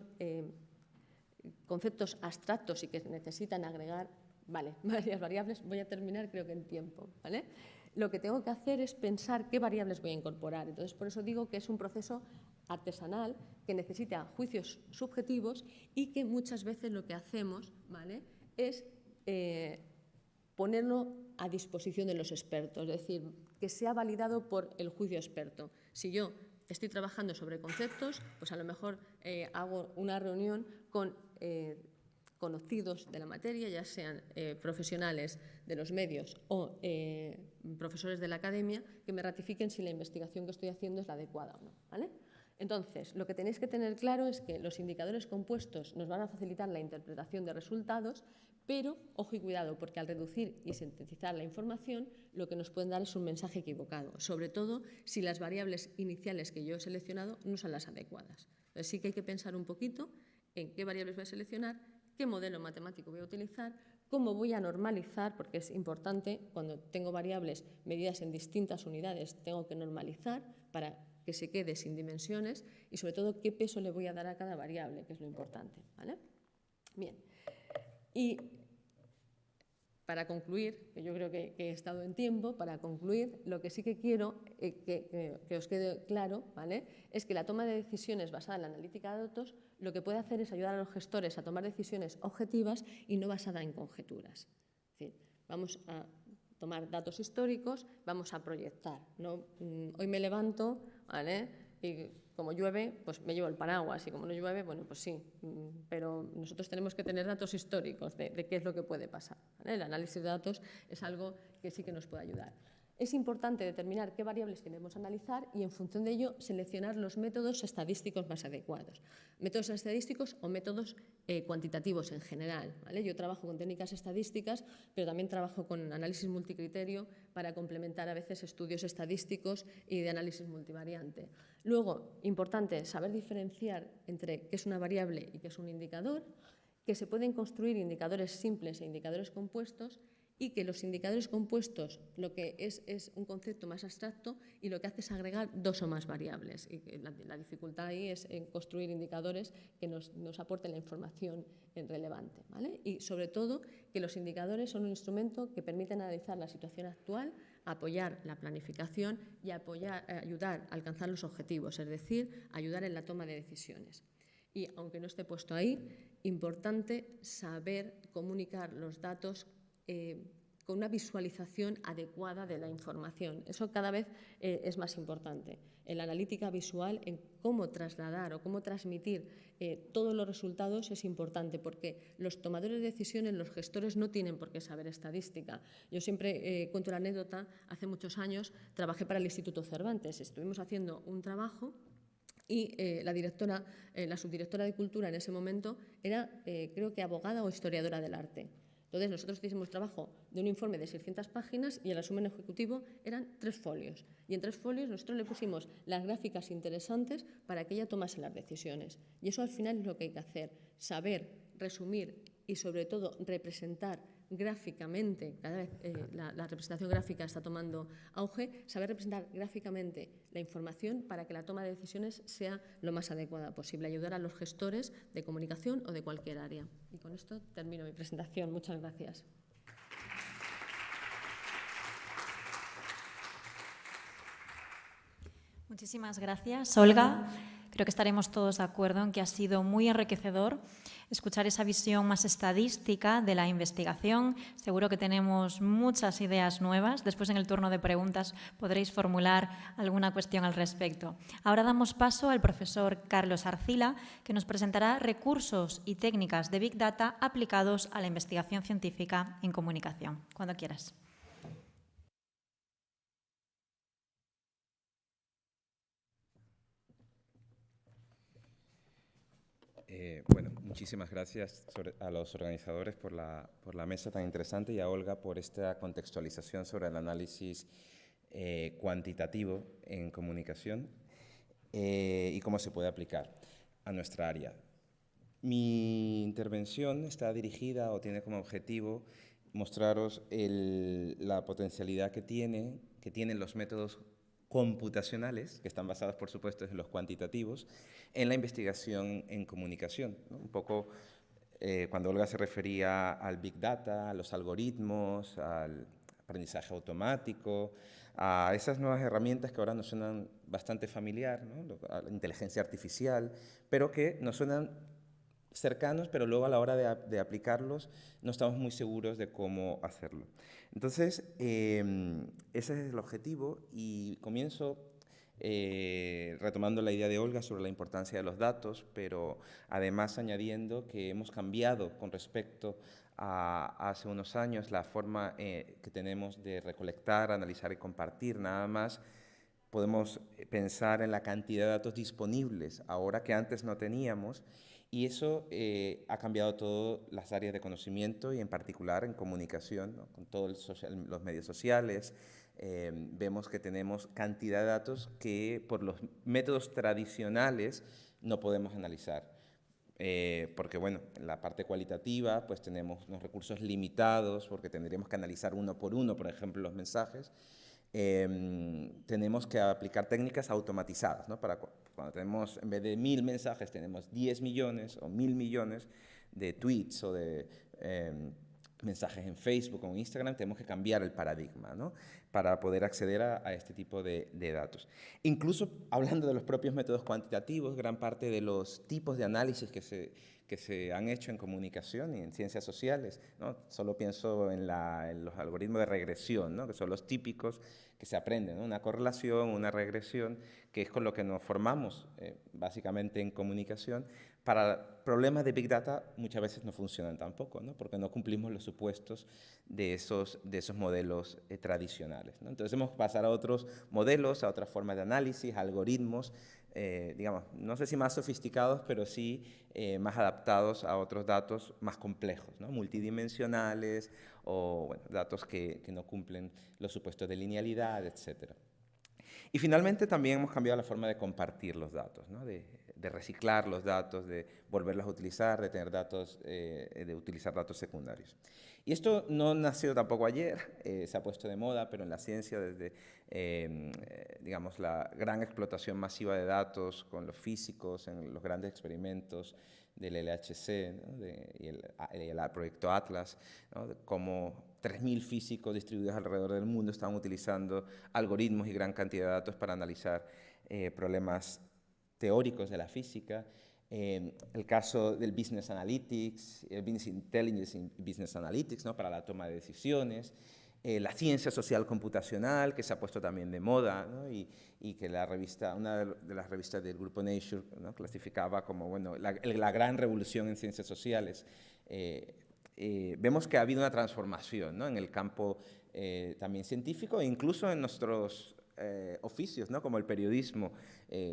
conceptos abstractos y que necesitan agregar varias variables, voy a terminar creo que en tiempo, ¿vale? Lo que tengo que hacer es pensar qué variables voy a incorporar. Entonces, por eso digo que es un proceso artesanal que necesita juicios subjetivos y que muchas veces lo que hacemos, ¿vale?, es ponerlo a disposición de los expertos, es decir, que sea validado por el juicio experto. Si yo estoy trabajando sobre conceptos, pues a lo mejor hago una reunión con conocidos de la materia, ya sean profesionales de los medios o profesores de la academia, que me ratifiquen si la investigación que estoy haciendo es la adecuada o no, ¿vale? Entonces, lo que tenéis que tener claro es que los indicadores compuestos nos van a facilitar la interpretación de resultados, pero, ojo y cuidado, porque al reducir y sintetizar la información, lo que nos pueden dar es un mensaje equivocado, sobre todo si las variables iniciales que yo he seleccionado no son las adecuadas. Entonces, sí que hay que pensar un poquito en qué variables voy a seleccionar, qué modelo matemático voy a utilizar, cómo voy a normalizar, porque es importante, cuando tengo variables medidas en distintas unidades, tengo que normalizar para que se quede sin dimensiones y, sobre todo, qué peso le voy a dar a cada variable, que es lo importante, ¿vale? Bien. Y para concluir, que yo creo que he estado en tiempo, para concluir, lo que sí que quiero que os quede claro, ¿vale?, es que la toma de decisiones basada en la analítica de datos lo que puede hacer es ayudar a los gestores a tomar decisiones objetivas y no basadas en conjeturas. Es decir, vamos a tomar datos históricos, vamos a proyectar, ¿no? Hoy me levanto, ¿vale? Y como llueve, pues me llevo el paraguas, y como no llueve, bueno, pues sí, pero nosotros tenemos que tener datos históricos de qué es lo que puede pasar, ¿vale? El análisis de datos es algo que sí que nos puede ayudar. Es importante determinar qué variables queremos analizar y, en función de ello, seleccionar los métodos estadísticos más adecuados. Métodos estadísticos o métodos cuantitativos en general, ¿vale? Yo trabajo con técnicas estadísticas, pero también trabajo con análisis multicriterio para complementar a veces estudios estadísticos y de análisis multivariante. Luego, importante saber diferenciar entre qué es una variable y qué es un indicador, que se pueden construir indicadores simples e indicadores compuestos, y que los indicadores compuestos lo que es un concepto más abstracto y lo que hace es agregar dos o más variables. Y la dificultad ahí es en construir indicadores que nos aporten la información relevante, ¿vale? Y sobre todo que los indicadores son un instrumento que permiten analizar la situación actual, apoyar la planificación y ayudar a alcanzar los objetivos, es decir, ayudar en la toma de decisiones. Y aunque no esté puesto ahí, importante saber comunicar los datos con una visualización adecuada de la información. Eso cada vez es más importante. En la analítica visual, en cómo trasladar o cómo transmitir todos los resultados es importante, porque los tomadores de decisiones, los gestores, no tienen por qué saber estadística. Yo siempre cuento la anécdota, hace muchos años trabajé para el Instituto Cervantes, estuvimos haciendo un trabajo y la subdirectora de Cultura en ese momento era, creo que abogada o historiadora del arte. Entonces, nosotros hicimos trabajo de un informe de 600 páginas y el resumen ejecutivo eran 3 folios. Y en 3 folios nosotros le pusimos las gráficas interesantes para que ella tomase las decisiones. Y eso al final es lo que hay que hacer, saber resumir y sobre todo representar gráficamente, cada vez la representación gráfica está tomando auge, saber representar gráficamente la información para que la toma de decisiones sea lo más adecuada posible, ayudar a los gestores de comunicación o de cualquier área. Y con esto termino mi presentación. Muchas gracias. Muchísimas gracias, Olga. Creo que estaremos todos de acuerdo en que ha sido muy enriquecedor escuchar esa visión más estadística de la investigación. Seguro que tenemos muchas ideas nuevas. Después, en el turno de preguntas, podréis formular alguna cuestión al respecto. Ahora damos paso al profesor Carlos Arcila, que nos presentará recursos y técnicas de Big Data aplicados a la investigación científica en comunicación. Cuando quieras. Bueno, muchísimas gracias a los organizadores por la mesa tan interesante y a Olga por esta contextualización sobre el análisis cuantitativo en comunicación y cómo se puede aplicar a nuestra área. Mi intervención está dirigida o tiene como objetivo mostraros la potencialidad que tienen los métodos computacionales, que están basados, por supuesto, en los cuantitativos, en la investigación en comunicación, ¿no? Un poco cuando Olga se refería al Big Data, a los algoritmos, al aprendizaje automático, a esas nuevas herramientas que ahora nos suenan bastante familiar, ¿no? A la inteligencia artificial, pero que nos suenan cercanos, pero luego a la hora de aplicarlos no estamos muy seguros de cómo hacerlo. Entonces, ese es el objetivo y comienzo retomando la idea de Olga sobre la importancia de los datos, pero además añadiendo que hemos cambiado con respecto a hace unos años la forma que tenemos de recolectar, analizar y compartir. Nada más podemos pensar en la cantidad de datos disponibles ahora que antes no teníamos. Y eso ha cambiado todas las áreas de conocimiento y en particular en comunicación, ¿no? Con todos los medios sociales. Vemos que tenemos cantidad de datos que por los métodos tradicionales no podemos analizar. Porque, bueno, en la parte cualitativa pues tenemos unos recursos limitados porque tendríamos que analizar uno, por ejemplo, los mensajes. Tenemos que aplicar técnicas automatizadas, ¿no? Para cuando tenemos, en vez de 1000 mensajes, tenemos 10 millones o 1000 millones de tweets o de mensajes en Facebook o en Instagram, tenemos que cambiar el paradigma, ¿no? Para poder acceder a este tipo de datos. Incluso hablando de los propios métodos cuantitativos, gran parte de los tipos de análisis que que se han hecho en comunicación y en ciencias sociales, ¿no? Solo pienso en los algoritmos de regresión, ¿no? Que son los típicos que se aprenden, ¿no? Una correlación, una regresión, que es con lo que nos formamos básicamente en comunicación. Para problemas de Big Data muchas veces no funcionan tampoco, ¿no? Porque no cumplimos los supuestos de esos modelos tradicionales, ¿no? Entonces hemos pasado a otros modelos, a otras formas de análisis, algoritmos, digamos, no sé si más sofisticados, pero sí más adaptados a otros datos más complejos, ¿no? Multidimensionales o bueno, datos que no cumplen los supuestos de linealidad, etc. Y finalmente también hemos cambiado la forma de compartir los datos, ¿no? De reciclar los datos, de volverlos a utilizar, de tener datos, de utilizar datos secundarios. Y esto no nació tampoco ayer, se ha puesto de moda, pero en la ciencia desde, digamos, la gran explotación masiva de datos con los físicos en los grandes experimentos del LHC, ¿no? Y el proyecto Atlas, ¿no? Como 3.000 físicos distribuidos alrededor del mundo estaban utilizando algoritmos y gran cantidad de datos para analizar problemas teóricos de la física. El caso del Business Analytics, el Business Intelligence y Business Analytics, ¿no? Para la toma de decisiones. La ciencia social computacional, que se ha puesto también de moda, ¿no? y que una de las revistas del grupo Nature, ¿no? Clasificaba como bueno, la gran revolución en ciencias sociales. Vemos que ha habido una transformación, ¿no? En el campo también científico e incluso en nuestros oficios, ¿no? Como el periodismo.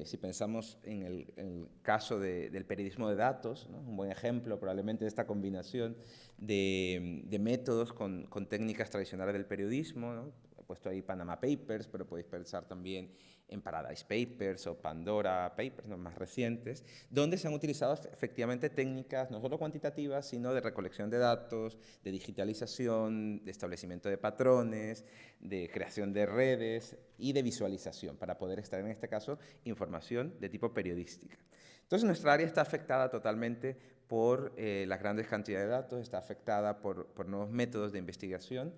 Si pensamos en el caso del periodismo de datos, ¿no? Un buen ejemplo probablemente de esta combinación de métodos con técnicas tradicionales del periodismo, ¿no? He puesto ahí Panama Papers, pero podéis pensar también en Paradise Papers o Pandora Papers, los más recientes, donde se han utilizado efectivamente técnicas no solo cuantitativas, sino de recolección de datos, de digitalización, de establecimiento de patrones, de creación de redes y de visualización para poder extraer, en este caso, información de tipo periodística. Entonces, nuestra área está afectada totalmente por las grandes cantidades de datos, está afectada por nuevos métodos de investigación.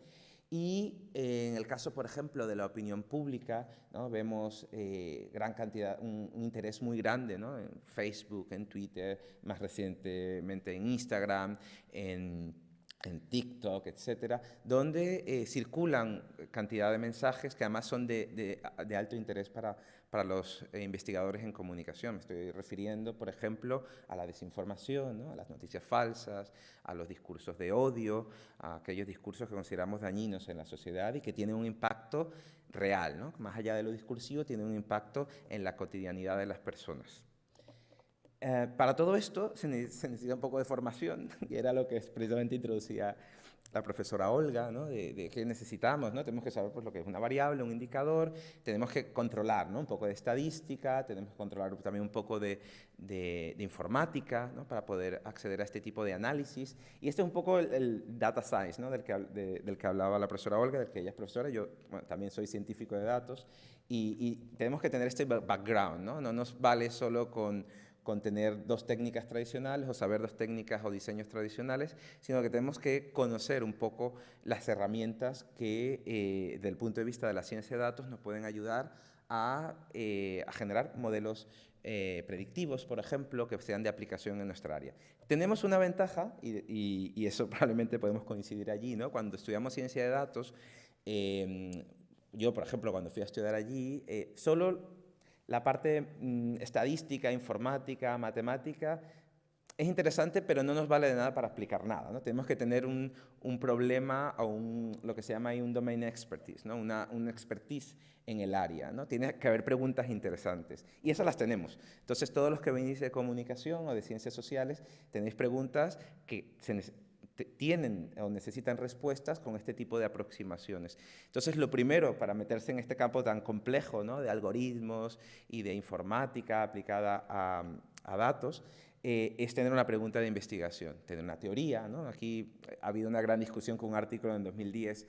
Y en el caso, por ejemplo, de la opinión pública, ¿no? Vemos gran cantidad, un interés muy grande, ¿no? En Facebook, en Twitter, más recientemente en Instagram, en TikTok, etcétera, donde circulan cantidad de mensajes que además son de alto interés para los investigadores en comunicación. Me estoy refiriendo, por ejemplo, a la desinformación, ¿no? A las noticias falsas, a los discursos de odio, a aquellos discursos que consideramos dañinos en la sociedad y que tienen un impacto real, ¿no? Más allá de lo discursivo, tienen un impacto en la cotidianidad de las personas. Para todo esto se necesita un poco de formación, y era lo que precisamente introducía la profesora Olga, ¿no? De qué necesitamos, ¿no? Tenemos que saber pues, lo que es una variable, un indicador, tenemos que controlar, ¿no? Un poco de estadística, tenemos que controlar también un poco de informática, ¿no? Para poder acceder a este tipo de análisis. Y este es un poco el data science, ¿no? del que hablaba la profesora Olga, del que ella es profesora. Yo bueno, también soy científico de datos y tenemos que tener este background, ¿no? No nos vale solo con tener dos técnicas tradicionales o saber dos técnicas o diseños tradicionales, sino que tenemos que conocer un poco las herramientas que, desde el punto de vista de la ciencia de datos, nos pueden ayudar a generar modelos predictivos, por ejemplo, que sean de aplicación en nuestra área. Tenemos una ventaja, y eso probablemente podemos coincidir allí, ¿no? Cuando estudiamos ciencia de datos, yo, por ejemplo, cuando fui a estudiar allí, solo la parte estadística, informática, matemática, es interesante, pero no nos vale de nada para explicar nada, ¿no? Tenemos que tener un problema o lo que se llama ahí un domain expertise, ¿no? Una expertise en el área, ¿no? Tiene que haber preguntas interesantes, y esas las tenemos. Entonces, todos los que venís de comunicación o de ciencias sociales, tenéis preguntas que tienen o necesitan respuestas con este tipo de aproximaciones. Entonces, lo primero para meterse en este campo tan complejo, ¿no? De algoritmos y de informática aplicada a datos, es tener una pregunta de investigación, tener una teoría, ¿no? Aquí ha habido una gran discusión con un artículo en 2010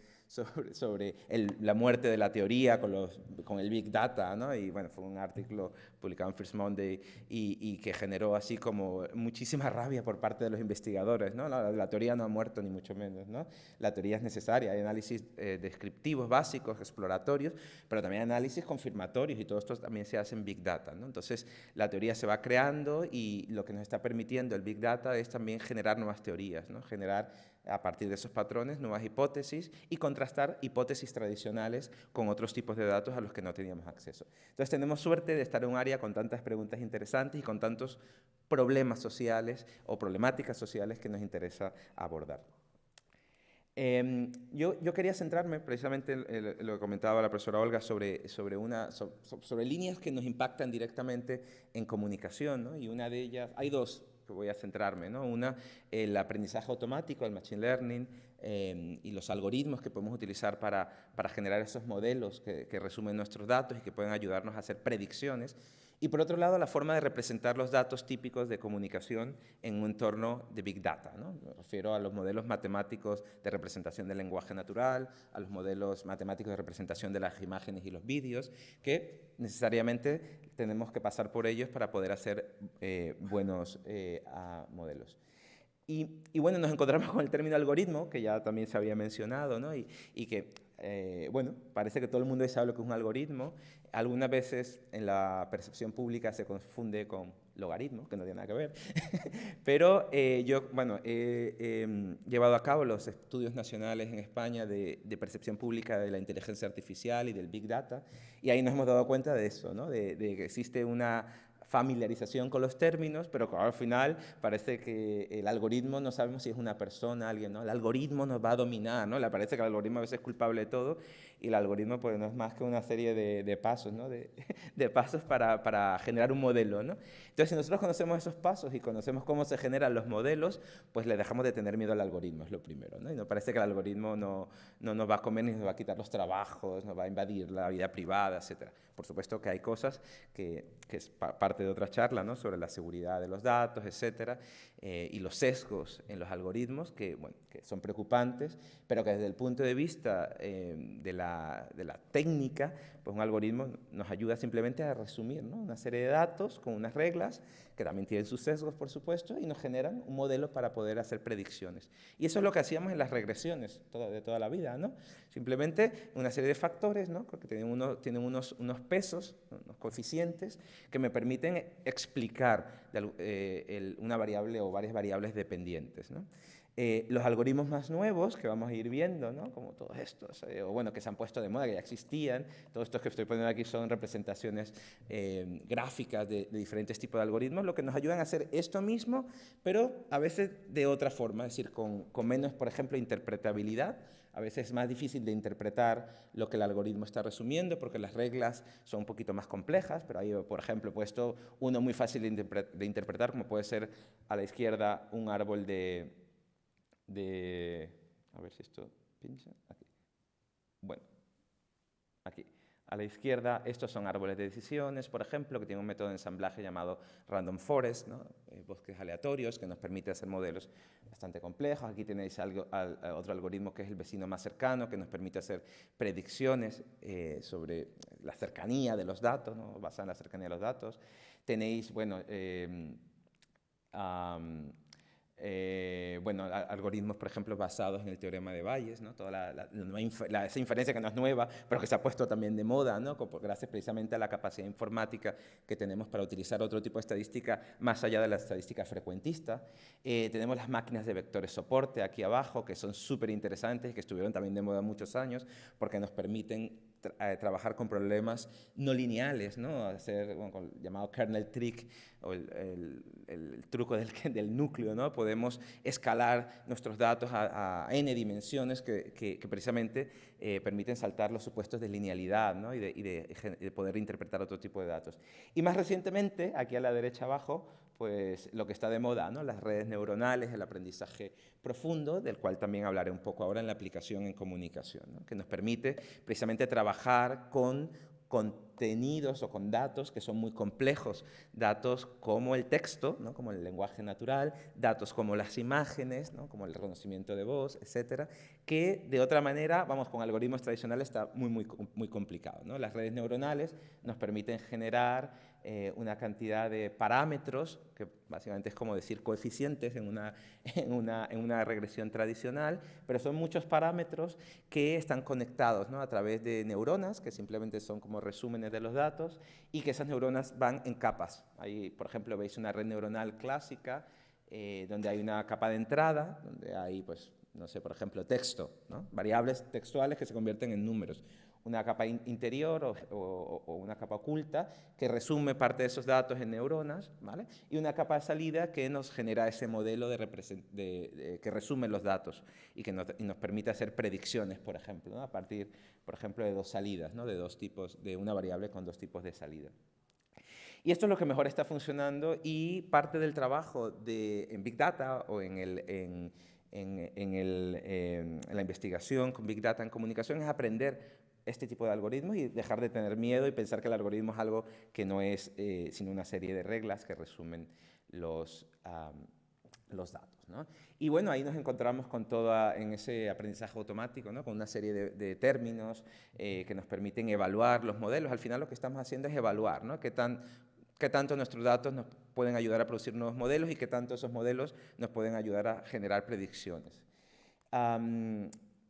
sobre la muerte de la teoría con el Big Data, ¿no? Y bueno, fue un artículo publicado en First Monday y que generó así como muchísima rabia por parte de los investigadores, ¿no? La teoría no ha muerto ni mucho menos, ¿no? La teoría es necesaria, hay análisis descriptivos básicos, exploratorios, pero también análisis confirmatorios, y todo esto también se hace en Big Data, ¿no? Entonces, la teoría se va creando y lo que nos está permitiendo el Big Data es también generar nuevas teorías, ¿no? Generar a partir de esos patrones nuevas hipótesis y contrastar hipótesis tradicionales con otros tipos de datos a los que no teníamos acceso. Entonces tenemos suerte de estar en un área con tantas preguntas interesantes y con tantos problemas sociales o problemáticas sociales que nos interesa abordar. Yo quería centrarme precisamente en lo que comentaba la profesora Olga sobre líneas que nos impactan directamente en comunicación, ¿no? Y una de ellas, hay dos que voy a centrarme, ¿no? Una, el aprendizaje automático, el machine learning, y los algoritmos que podemos utilizar para generar esos modelos que resumen nuestros datos y que pueden ayudarnos a hacer predicciones. Y por otro lado, la forma de representar los datos típicos de comunicación en un entorno de Big Data, ¿no? Me refiero a los modelos matemáticos de representación del lenguaje natural, a los modelos matemáticos de representación de las imágenes y los vídeos, que necesariamente tenemos que pasar por ellos para poder hacer buenos modelos. Y bueno, nos encontramos con el término algoritmo, que ya también se había mencionado, ¿no? Y que, bueno, parece que todo el mundo sabe lo que es un algoritmo. Algunas veces en la percepción pública se confunde con logaritmo, que no tiene nada que ver. Pero yo, bueno, he llevado a cabo los estudios nacionales en España de percepción pública de la inteligencia artificial y del Big Data, y ahí nos hemos dado cuenta de eso, ¿no? De que existe una familiarización con los términos, pero claro, al final parece que el algoritmo no sabemos si es una persona, alguien, ¿no? El algoritmo nos va a dominar, ¿no? Le parece que el algoritmo a veces es culpable de todo y el algoritmo pues no es más que una serie de pasos, ¿no? De pasos para generar un modelo, ¿no? Entonces, si nosotros conocemos esos pasos y conocemos cómo se generan los modelos, pues le dejamos de tener miedo al algoritmo, es lo primero, ¿no? Y nos parece que el algoritmo no nos va a comer ni nos va a quitar los trabajos, nos va a invadir la vida privada, etc. Por supuesto que hay cosas que es parte de otra charla, ¿no? Sobre la seguridad de los datos, etcétera, y los sesgos en los algoritmos que, bueno, que son preocupantes, pero que desde el punto de vista de la técnica, pues un algoritmo nos ayuda simplemente a resumir, ¿no? Una serie de datos con unas reglas que también tienen sus sesgos, por supuesto, y nos generan un modelo para poder hacer predicciones. Y eso es lo que hacíamos en las regresiones de toda la vida, ¿no? Simplemente una serie de factores, ¿no? Que tienen unos pesos, unos coeficientes, que me permiten explicar una variable o varias variables dependientes, ¿no? Los algoritmos más nuevos que vamos a ir viendo, ¿no? Como todos estos, o bueno, que se han puesto de moda, que ya existían, todos estos que estoy poniendo aquí son representaciones gráficas de diferentes tipos de algoritmos, lo que nos ayudan a hacer esto mismo, pero a veces de otra forma, es decir, con menos, por ejemplo, interpretabilidad. A veces es más difícil de interpretar lo que el algoritmo está resumiendo porque las reglas son un poquito más complejas, pero ahí, por ejemplo, he puesto uno muy fácil de interpretar, como puede ser a la izquierda un árbol a ver si esto pincha, aquí. Bueno, aquí. A la izquierda, estos son árboles de decisiones, por ejemplo, que tienen un método de ensamblaje llamado Random Forest, ¿no? Bosques aleatorios, que nos permite hacer modelos bastante complejos. Aquí tenéis otro algoritmo que es el vecino más cercano, que nos permite hacer predicciones sobre la cercanía de los datos, ¿no? Basada en la cercanía de los datos. Tenéis, bueno, algoritmos, por ejemplo, basados en el teorema de Bayes, ¿no? Toda esa inferencia que no es nueva, pero que se ha puesto también de moda, ¿no? Gracias precisamente a la capacidad informática que tenemos para utilizar otro tipo de estadística más allá de la estadística frecuentista. Tenemos las máquinas de vectores soporte aquí abajo, que son súper interesantes y que estuvieron también de moda muchos años, porque nos permiten trabajar con problemas no lineales, ¿no? Hacer, bueno, con el llamado kernel trick, o el truco del núcleo, ¿no? Podemos escalar nuestros datos a n dimensiones que precisamente permiten saltar los supuestos de linealidad, ¿no? y de poder interpretar otro tipo de datos. Y más recientemente, aquí a la derecha abajo, pues lo que está de moda, ¿no? Las redes neuronales, el aprendizaje profundo, del cual también hablaré un poco ahora en la aplicación en comunicación, ¿no? Que nos permite precisamente trabajar con contenidos o con datos que son muy complejos, datos como el texto, ¿no? Como el lenguaje natural, datos como las imágenes, ¿no? Como el reconocimiento de voz, etcétera, que de otra manera, vamos, con algoritmos tradicionales está muy complicado, ¿no? Las redes neuronales nos permiten generar una cantidad de parámetros, que básicamente es como decir coeficientes en una regresión tradicional, pero son muchos parámetros que están conectados, ¿no?, a través de neuronas, que simplemente son como resúmenes de los datos, y que esas neuronas van en capas. Ahí, por ejemplo, veis una red neuronal clásica, donde hay una capa de entrada, donde hay, pues, no sé, por ejemplo, texto, ¿no?, variables textuales que se convierten en números. Una capa interior o una capa oculta que resume parte de esos datos en neuronas, ¿vale? Y una capa de salida que nos genera ese modelo que resume los datos y que nos permite hacer predicciones, por ejemplo, ¿no?, a partir, por ejemplo, de dos salidas, ¿no?, de una variable con dos tipos de salida. Y esto es lo que mejor está funcionando, y parte del trabajo en Big Data o en la investigación con Big Data en comunicación es aprender este tipo de algoritmos y dejar de tener miedo y pensar que el algoritmo es algo que no es sino una serie de reglas que resumen los datos, ¿no? Y bueno, ahí nos encontramos con en ese aprendizaje automático, ¿no?, con una serie de términos que nos permiten evaluar los modelos. Al final lo que estamos haciendo es evaluar, ¿no?, qué tanto nuestros datos nos pueden ayudar a producir nuevos modelos y qué tanto esos modelos nos pueden ayudar a generar predicciones.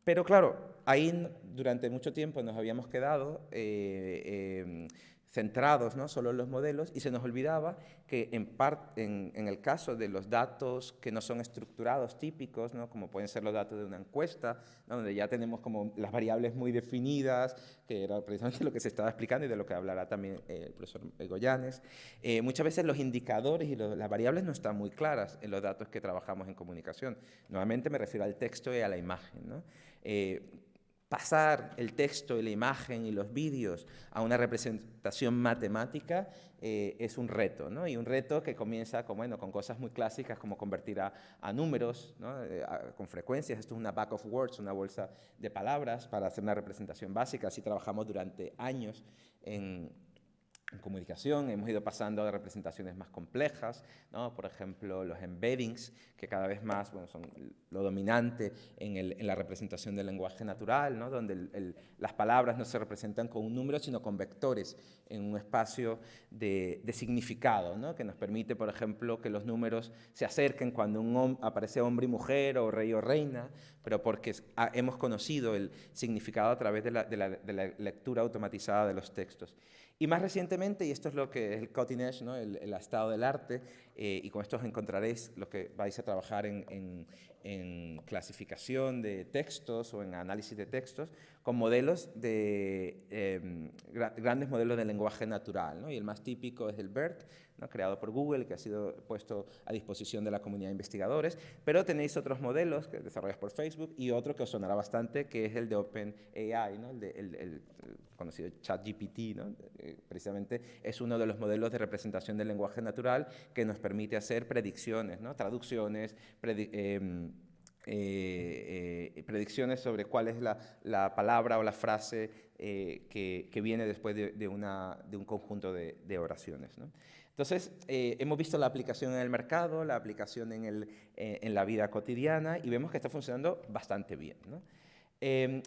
Pero claro, ahí durante mucho tiempo nos habíamos quedado centrados, ¿no?, solo en los modelos, y se nos olvidaba que en el caso de los datos que no son estructurados típicos, ¿no?, como pueden ser los datos de una encuesta, ¿no?, donde ya tenemos como las variables muy definidas, que era precisamente lo que se estaba explicando y de lo que hablará también el profesor Goyanes, muchas veces los indicadores y las variables no están muy claras en los datos que trabajamos en comunicación. Nuevamente me refiero al texto y a la imagen, ¿no? Pasar el texto y la imagen y los vídeos a una representación matemática es un reto, ¿no? Y un reto que comienza con cosas muy clásicas como convertir a números, ¿no?, con frecuencias. Esto es una bag of words, una bolsa de palabras para hacer una representación básica. Así trabajamos durante años en comunicación. Hemos ido pasando a representaciones más complejas, ¿no?, por ejemplo, los embeddings, que cada vez más son lo dominante en la representación del lenguaje natural, ¿no?, donde las palabras no se representan con un número, sino con vectores en un espacio de significado, ¿no?, que nos permite, por ejemplo, que los números se acerquen cuando aparece hombre y mujer, o rey o reina, pero porque hemos conocido el significado a través de la lectura automatizada de los textos. Y más recientemente, y esto es lo que es el cutting edge, ¿no?, el estado del arte, y con esto os encontraréis lo que vais a trabajar en clasificación de textos o en análisis de textos, con modelos grandes modelos de lenguaje natural, ¿no? Y el más típico es el BERT, ¿no?, creado por Google, que ha sido puesto a disposición de la comunidad de investigadores, pero tenéis otros modelos que desarrollados por Facebook y otro que os sonará bastante, que es el de OpenAI, ¿no?, el conocido ChatGPT, ¿no? Precisamente es uno de los modelos de representación del lenguaje natural que nos permite hacer predicciones, ¿no?, traducciones, predicciones sobre cuál es la palabra o la frase que viene después de un conjunto de oraciones, ¿no? Entonces, hemos visto la aplicación en el mercado, la aplicación en la vida cotidiana, y vemos que está funcionando bastante bien, ¿no?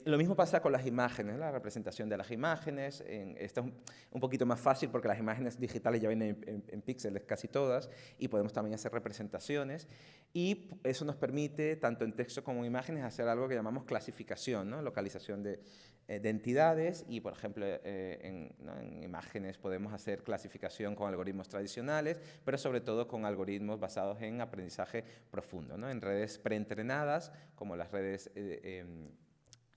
Lo mismo pasa con las imágenes, la representación de las imágenes. Esto es un poquito más fácil porque las imágenes digitales ya vienen en píxeles casi todas, y podemos también hacer representaciones, y eso nos permite, tanto en texto como en imágenes, hacer algo que llamamos clasificación, ¿no?, localización de entidades, y por ejemplo en imágenes podemos hacer clasificación con algoritmos tradicionales, pero sobre todo con algoritmos basados en aprendizaje profundo, ¿no?, en redes preentrenadas, como las redes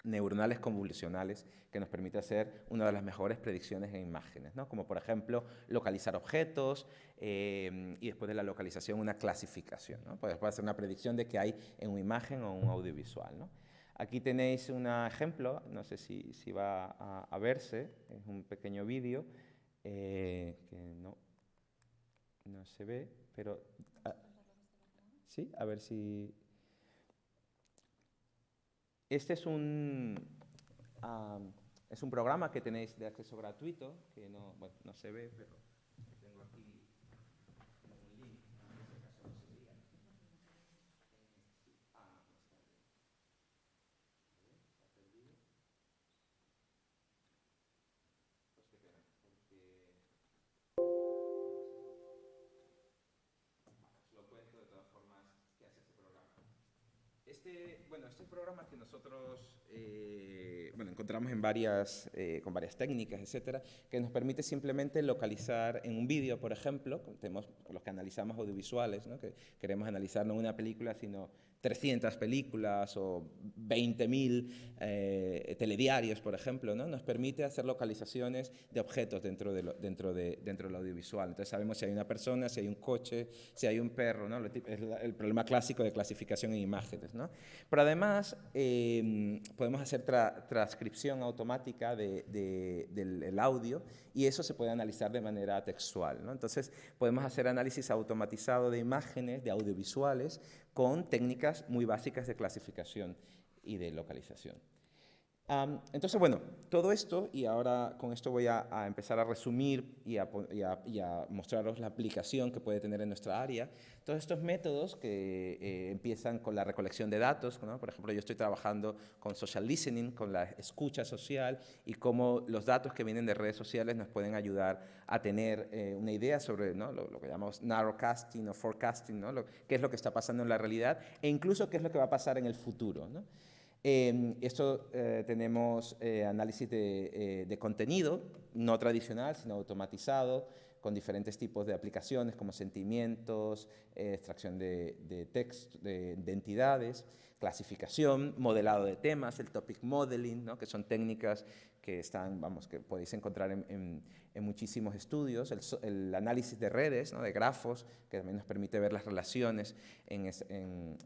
neuronales convolucionales, que nos permite hacer una de las mejores predicciones en imágenes, ¿no?, como por ejemplo localizar objetos, y después de la localización una clasificación, ¿no? Puede hacer una predicción de qué hay en una imagen o un audiovisual, ¿no? Aquí tenéis un ejemplo, no sé si va a verse, es un pequeño vídeo que no se ve, pero sí, a ver si... Este es un programa que tenéis de acceso gratuito, que no se ve, pero tengo aquí un link, en este caso no se veía. ¿Se ha perdido? Pues qué pena, porque... Este programa que nosotros encontramos con varias técnicas, etcétera, que nos permite simplemente localizar en un vídeo, por ejemplo, tenemos los que analizamos audiovisuales, ¿no? Que queremos analizar no una película, sino 300 películas o 20.000 telediarios, por ejemplo, ¿no? Nos permite hacer localizaciones de objetos dentro del audiovisual. Entonces sabemos si hay una persona, si hay un coche, si hay un perro, ¿no? Es el problema clásico de clasificación en imágenes, ¿no? Pero además podemos hacer transcripción automática del audio y eso se puede analizar de manera textual, ¿no? Entonces podemos hacer análisis automatizado de imágenes, de audiovisuales, con técnicas muy básicas de clasificación y de localización. Entonces, bueno, todo esto, y ahora con esto voy a empezar a resumir y a mostraros la aplicación que puede tener en nuestra área. Todos estos métodos que empiezan con la recolección de datos, ¿no? Por ejemplo, yo estoy trabajando con social listening, con la escucha social, y cómo los datos que vienen de redes sociales nos pueden ayudar a tener una idea sobre, ¿no? lo que llamamos narrowcasting o forecasting, ¿no? Qué es lo que está pasando en la realidad e incluso qué es lo que va a pasar en el futuro, ¿no? Tenemos análisis de contenido, no tradicional, sino automatizado, con diferentes tipos de aplicaciones como sentimientos, extracción de texto, de entidades, clasificación, modelado de temas, el topic modeling, ¿no? Que son técnicas que que podéis encontrar en muchísimos estudios, el análisis de redes, ¿no? De grafos, que también nos permite ver las relaciones en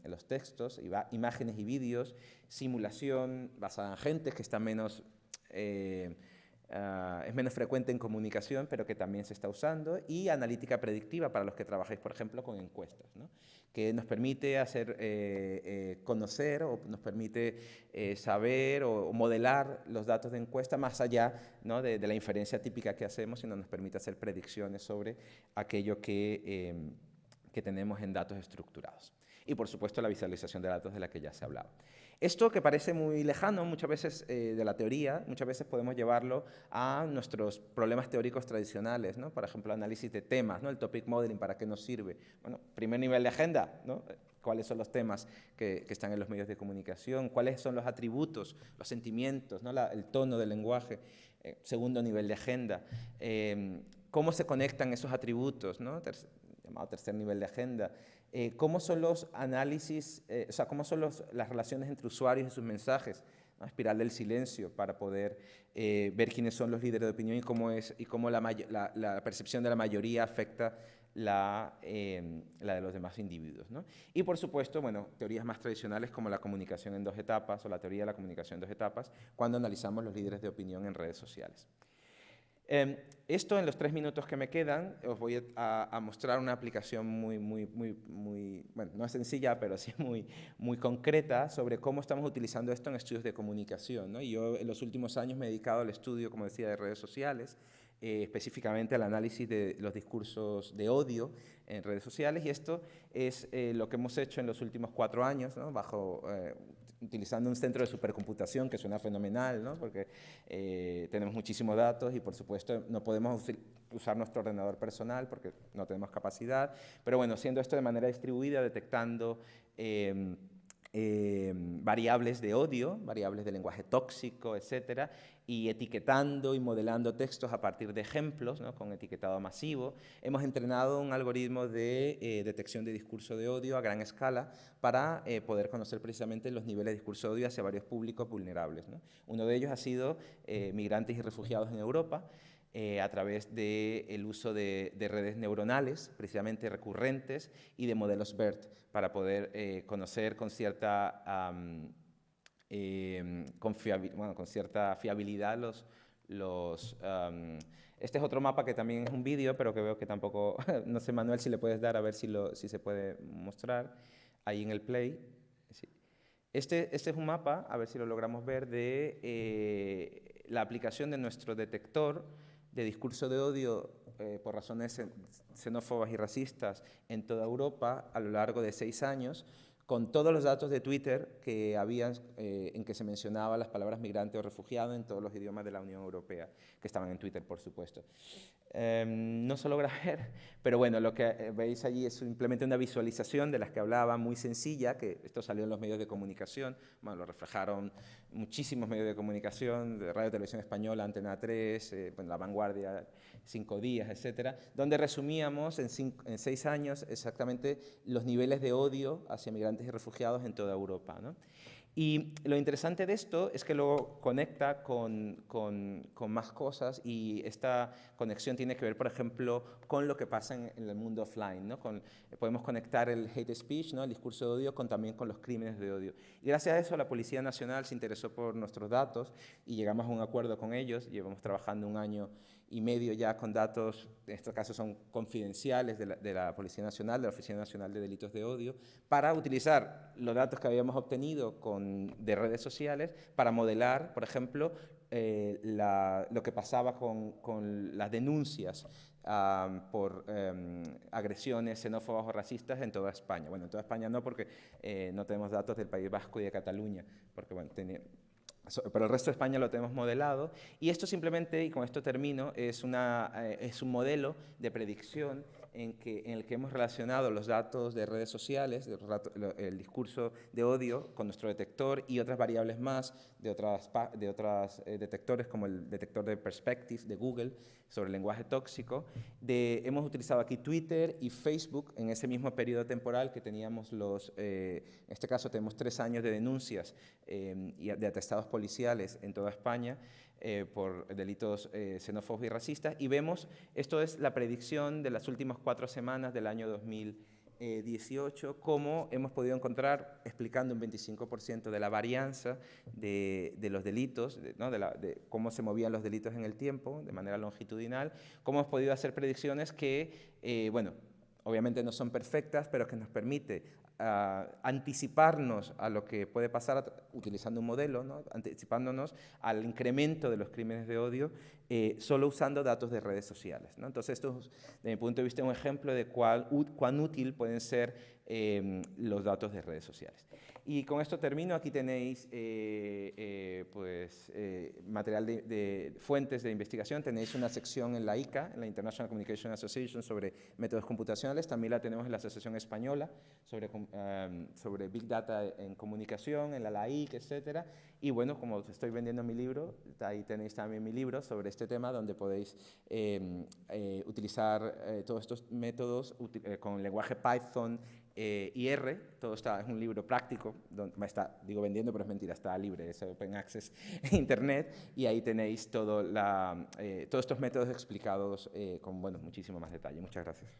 los textos, imágenes y vídeos, simulación basada en agentes, que está menos... es menos frecuente en comunicación, pero que también se está usando, y analítica predictiva para los que trabajáis, por ejemplo, con encuestas, ¿no? Que nos permite conocer o nos permite saber o modelar los datos de encuesta más allá, ¿no? de la inferencia típica que hacemos, sino nos permite hacer predicciones sobre aquello que tenemos en datos estructurados. Y, por supuesto, la visualización de datos de la que ya se hablaba. Esto, que parece muy lejano muchas veces de la teoría, muchas veces podemos llevarlo a nuestros problemas teóricos tradicionales, ¿no? Por ejemplo, análisis de temas, ¿no? El topic modeling, ¿para qué nos sirve? Bueno, primer nivel de agenda, ¿no? ¿Cuáles son los temas que están en los medios de comunicación? ¿Cuáles son los atributos, los sentimientos, ¿no? El tono del lenguaje? Segundo nivel de agenda. ¿Cómo se conectan esos atributos, ¿no? Llamado tercer nivel de agenda. ¿Cómo son los análisis, cómo son las relaciones entre usuarios y sus mensajes? ¿No? Espiral del silencio, para poder ver quiénes son los líderes de opinión y cómo la percepción de la mayoría afecta la de los demás individuos, ¿no? Y, por supuesto, bueno, teorías más tradicionales como la comunicación en dos etapas o la teoría de la comunicación en dos etapas, cuando analizamos los líderes de opinión en redes sociales. Esto, en los 3 minutos que me quedan, os voy a mostrar una aplicación muy, bueno, no es sencilla, pero sí muy concreta sobre cómo estamos utilizando esto en estudios de comunicación, ¿no? Y yo en los últimos años me he dedicado al estudio, como decía, de redes sociales, específicamente al análisis de los discursos de odio en redes sociales, y esto es lo que hemos hecho en los últimos 4 años, ¿no? Utilizando un centro de supercomputación que suena fenomenal, ¿no? Porque tenemos muchísimos datos y, por supuesto, no podemos usar nuestro ordenador personal porque no tenemos capacidad, pero bueno, haciendo esto de manera distribuida, detectando variables de odio, variables de lenguaje tóxico, etcétera, y etiquetando y modelando textos a partir de ejemplos, ¿no? Con etiquetado masivo. Hemos entrenado un algoritmo de detección de discurso de odio a gran escala para poder conocer precisamente los niveles de discurso de odio hacia varios públicos vulnerables, ¿no? Uno de ellos ha sido migrantes y refugiados en Europa, a través del uso de redes neuronales, precisamente recurrentes, y de modelos BERT, para poder conocer con cierta con cierta fiabilidad este es otro mapa que también es un vídeo, pero que veo que tampoco, no sé, Manuel, si le puedes dar a ver si se puede mostrar ahí en el play. Sí. Este es un mapa, a ver si lo logramos ver, de la aplicación de nuestro detector de discurso de odio por razones xenófobas y racistas en toda Europa a lo largo de 6 años, con todos los datos de Twitter que habían, en que se mencionaba las palabras migrante o refugiado en todos los idiomas de la Unión Europea, que estaban en Twitter, por supuesto. No se logra ver, pero bueno, lo que veis allí es simplemente una visualización de las que hablaba, muy sencilla, que esto salió en los medios de comunicación, bueno, lo reflejaron muchísimos medios de comunicación, de Radio Televisión Española, Antena 3, bueno, La Vanguardia, 5 Días, etcétera, donde resumíamos en 6 años exactamente los niveles de odio hacia migrantes y refugiados en toda Europa, ¿no? Y lo interesante de esto es que luego conecta con más cosas, y esta conexión tiene que ver, por ejemplo, con lo que pasa en el mundo offline, ¿no? Podemos conectar el hate speech, ¿no? El discurso de odio, también con los crímenes de odio. Y gracias a eso la Policía Nacional se interesó por nuestros datos y llegamos a un acuerdo con ellos. Llevamos trabajando 1 año y medio ya con datos, en este caso son confidenciales, de la Policía Nacional, de la Oficina Nacional de Delitos de Odio, para utilizar los datos que habíamos obtenido de redes sociales para modelar, por ejemplo, lo que pasaba con las denuncias por agresiones xenófobas o racistas en toda España. Bueno, en toda España no, porque no tenemos datos del País Vasco y de Cataluña, porque bueno, pero el resto de España lo tenemos modelado, y esto simplemente, y con esto termino, es un modelo de predicción en el que hemos relacionado los datos de redes sociales, el discurso de odio, con nuestro detector y otras variables más de otros detectores, como el detector de Perspective de Google sobre el lenguaje tóxico. Hemos utilizado aquí Twitter y Facebook en ese mismo periodo temporal que teníamos en este caso tenemos 3 años de denuncias y de atestados policiales en toda España por delitos xenófobos y racistas, y vemos, esto es la predicción de las últimas 4 semanas del año 2018, cómo hemos podido encontrar, explicando un 25% de la varianza de los delitos, ¿no? de cómo se movían los delitos en el tiempo, de manera longitudinal, cómo hemos podido hacer predicciones que, bueno, obviamente no son perfectas, pero que nos permite anticiparnos a lo que puede pasar utilizando un modelo, ¿no? Anticipándonos al incremento de los crímenes de odio solo usando datos de redes sociales, ¿no? Entonces esto es, desde mi punto de vista, un ejemplo de cuán útil pueden ser los datos de redes sociales. Y con esto termino. Aquí tenéis material de fuentes de investigación. Tenéis una sección en la ICA, en la International Communication Association, sobre métodos computacionales. También la tenemos en la Asociación Española sobre Big Data en comunicación, en la LAIC, etc. Y bueno, como estoy vendiendo mi libro, ahí tenéis también mi libro sobre este tema, donde podéis utilizar todos estos métodos con lenguaje Python y R. Todo está, es un libro práctico, digo vendiendo, pero es mentira, está libre, es open access en internet, y ahí tenéis todos estos métodos explicados con muchísimo más detalle. Muchas gracias.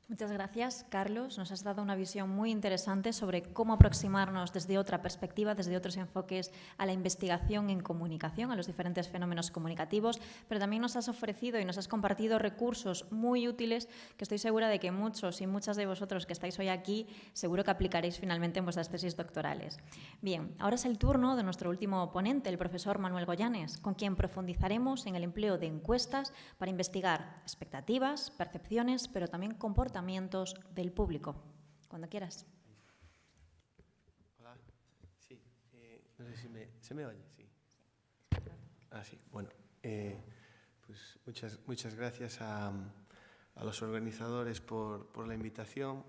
Muchas gracias, Carlos. Nos has dado una visión muy interesante sobre cómo aproximarnos desde otra perspectiva, desde otros enfoques, a la investigación en comunicación, a los diferentes fenómenos comunicativos, pero también nos has ofrecido y nos has compartido recursos muy útiles que estoy segura de que muchos y muchas de vosotros que estáis hoy aquí seguro que aplicaréis finalmente en vuestras tesis doctorales. Bien, ahora es el turno de nuestro último ponente, el profesor Manuel Goyanes, con quien profundizaremos en el empleo de encuestas para investigar expectativas, percepciones, pero también comportamientos del público. Cuando quieras. Hola. Sí. No sé si se me oye. Sí. Sí. Bueno. Pues muchas gracias a los organizadores por la invitación.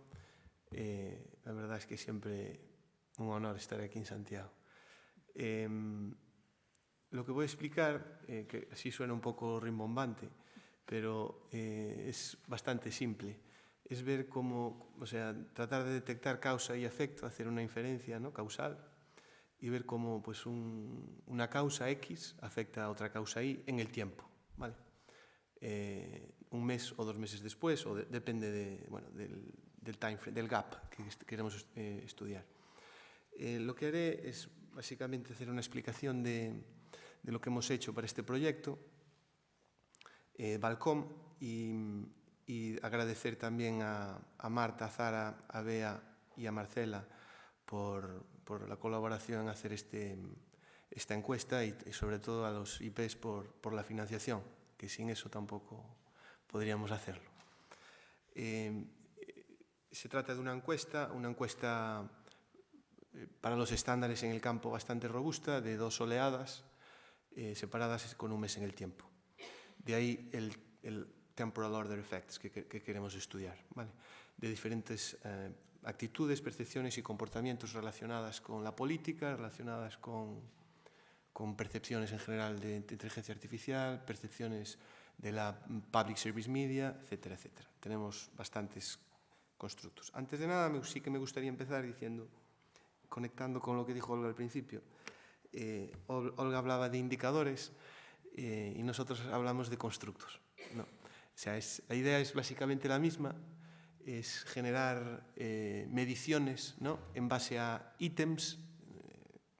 La verdad es que siempre un honor estar aquí en Santiago. Lo que voy a explicar, que así suena un poco rimbombante, pero es bastante simple. Es ver cómo, tratar de detectar causa y efecto, hacer una inferencia, ¿no?, causal, y ver cómo pues, una causa X afecta a otra causa Y en el tiempo, ¿vale? Un mes o 2 meses después, o depende del time frame, del gap que queremos estudiar. Lo que haré es básicamente hacer una explicación de lo que hemos hecho para este proyecto, Balcom, y agradecer también a Marta, a Zara, a Bea y a Marcela por la colaboración en hacer esta encuesta, y sobre todo a los IPs por la financiación, que sin eso tampoco podríamos hacerlo. Se trata de una encuesta para los estándares en el campo bastante robusta, de 2 oleadas, separadas con un mes en el tiempo. De ahí el temporal order effects que queremos estudiar, ¿vale? De diferentes actitudes, percepciones y comportamientos relacionadas con la política, relacionadas con percepciones en general de inteligencia artificial, percepciones de la public service media, etcétera, etcétera. Tenemos bastantes constructos. Antes de nada, sí que me gustaría empezar diciendo, conectando con lo que dijo Olga al principio. Olga hablaba de indicadores y nosotros hablamos de constructos, ¿no? O sea, la idea es básicamente la misma, es generar mediciones, ¿no?, en base a ítems.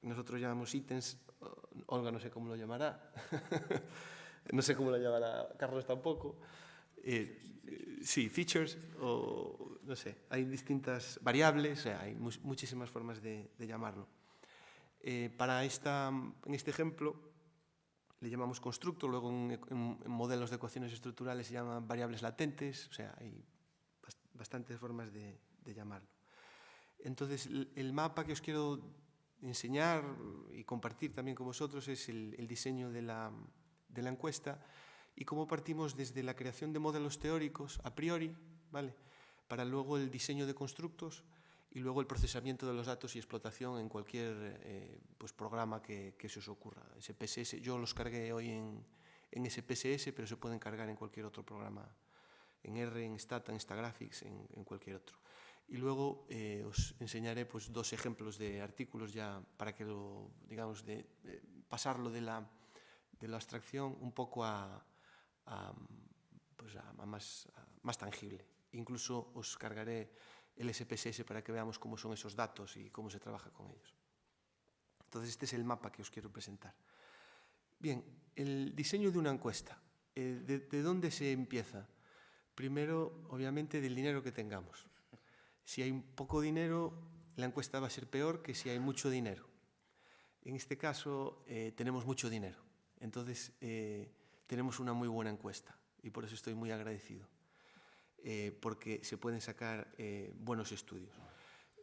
Nosotros llamamos ítems, Olga no sé cómo lo llamará, no sé cómo lo llamará Carlos tampoco. Sí, features, o no sé, hay distintas variables, o sea, hay muchísimas formas de llamarlo. En este ejemplo le llamamos constructo, luego en modelos de ecuaciones estructurales se llaman variables latentes, o sea, hay bastantes formas de llamarlo. Entonces, el mapa que os quiero enseñar y compartir también con vosotros es el diseño de la encuesta y cómo partimos desde la creación de modelos teóricos a priori, ¿vale?, para luego el diseño de constructos y luego el procesamiento de los datos y explotación en cualquier pues programa que se os ocurra. SPSS, yo los cargué hoy en SPSS, pero se pueden cargar en cualquier otro programa, en R, en Stata, en Stagraphics, en cualquier otro. Y luego os enseñaré pues 2 ejemplos de artículos ya para que lo, digamos, pasarlo de la abstracción un poco a más tangible. Incluso os cargaré el SPSS para que veamos cómo son esos datos y cómo se trabaja con ellos. Entonces, este es el mapa que os quiero presentar. Bien, el diseño de una encuesta. ¿De dónde se empieza? Primero, obviamente, del dinero que tengamos. Si hay poco dinero, la encuesta va a ser peor que si hay mucho dinero. En este caso, tenemos mucho dinero. Entonces, tenemos una muy buena encuesta y por eso estoy muy agradecido, porque se pueden sacar buenos estudios.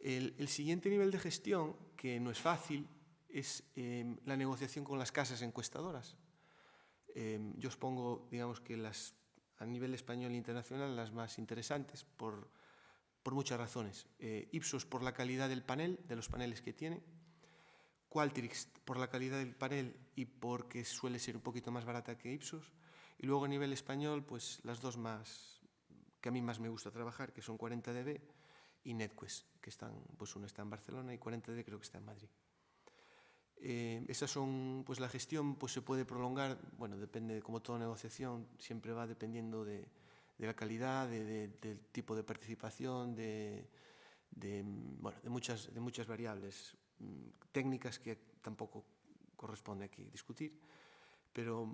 El siguiente nivel de gestión, que no es fácil, es la negociación con las casas encuestadoras. Yo os pongo, digamos que a nivel español e internacional, las más interesantes por muchas razones. Ipsos por la calidad del panel, de los paneles que tiene. Qualtrics por la calidad del panel y porque suele ser un poquito más barata que Ipsos. Y luego a nivel español, pues las 2 más que a mí más me gusta trabajar, que son 40dB y NetQuest, que pues una está en Barcelona y 40dB creo que está en Madrid. Esas son, pues la gestión pues se puede prolongar, bueno, depende, como toda negociación, siempre va dependiendo de la calidad, del tipo de participación, de muchas variables técnicas que tampoco corresponde aquí discutir, pero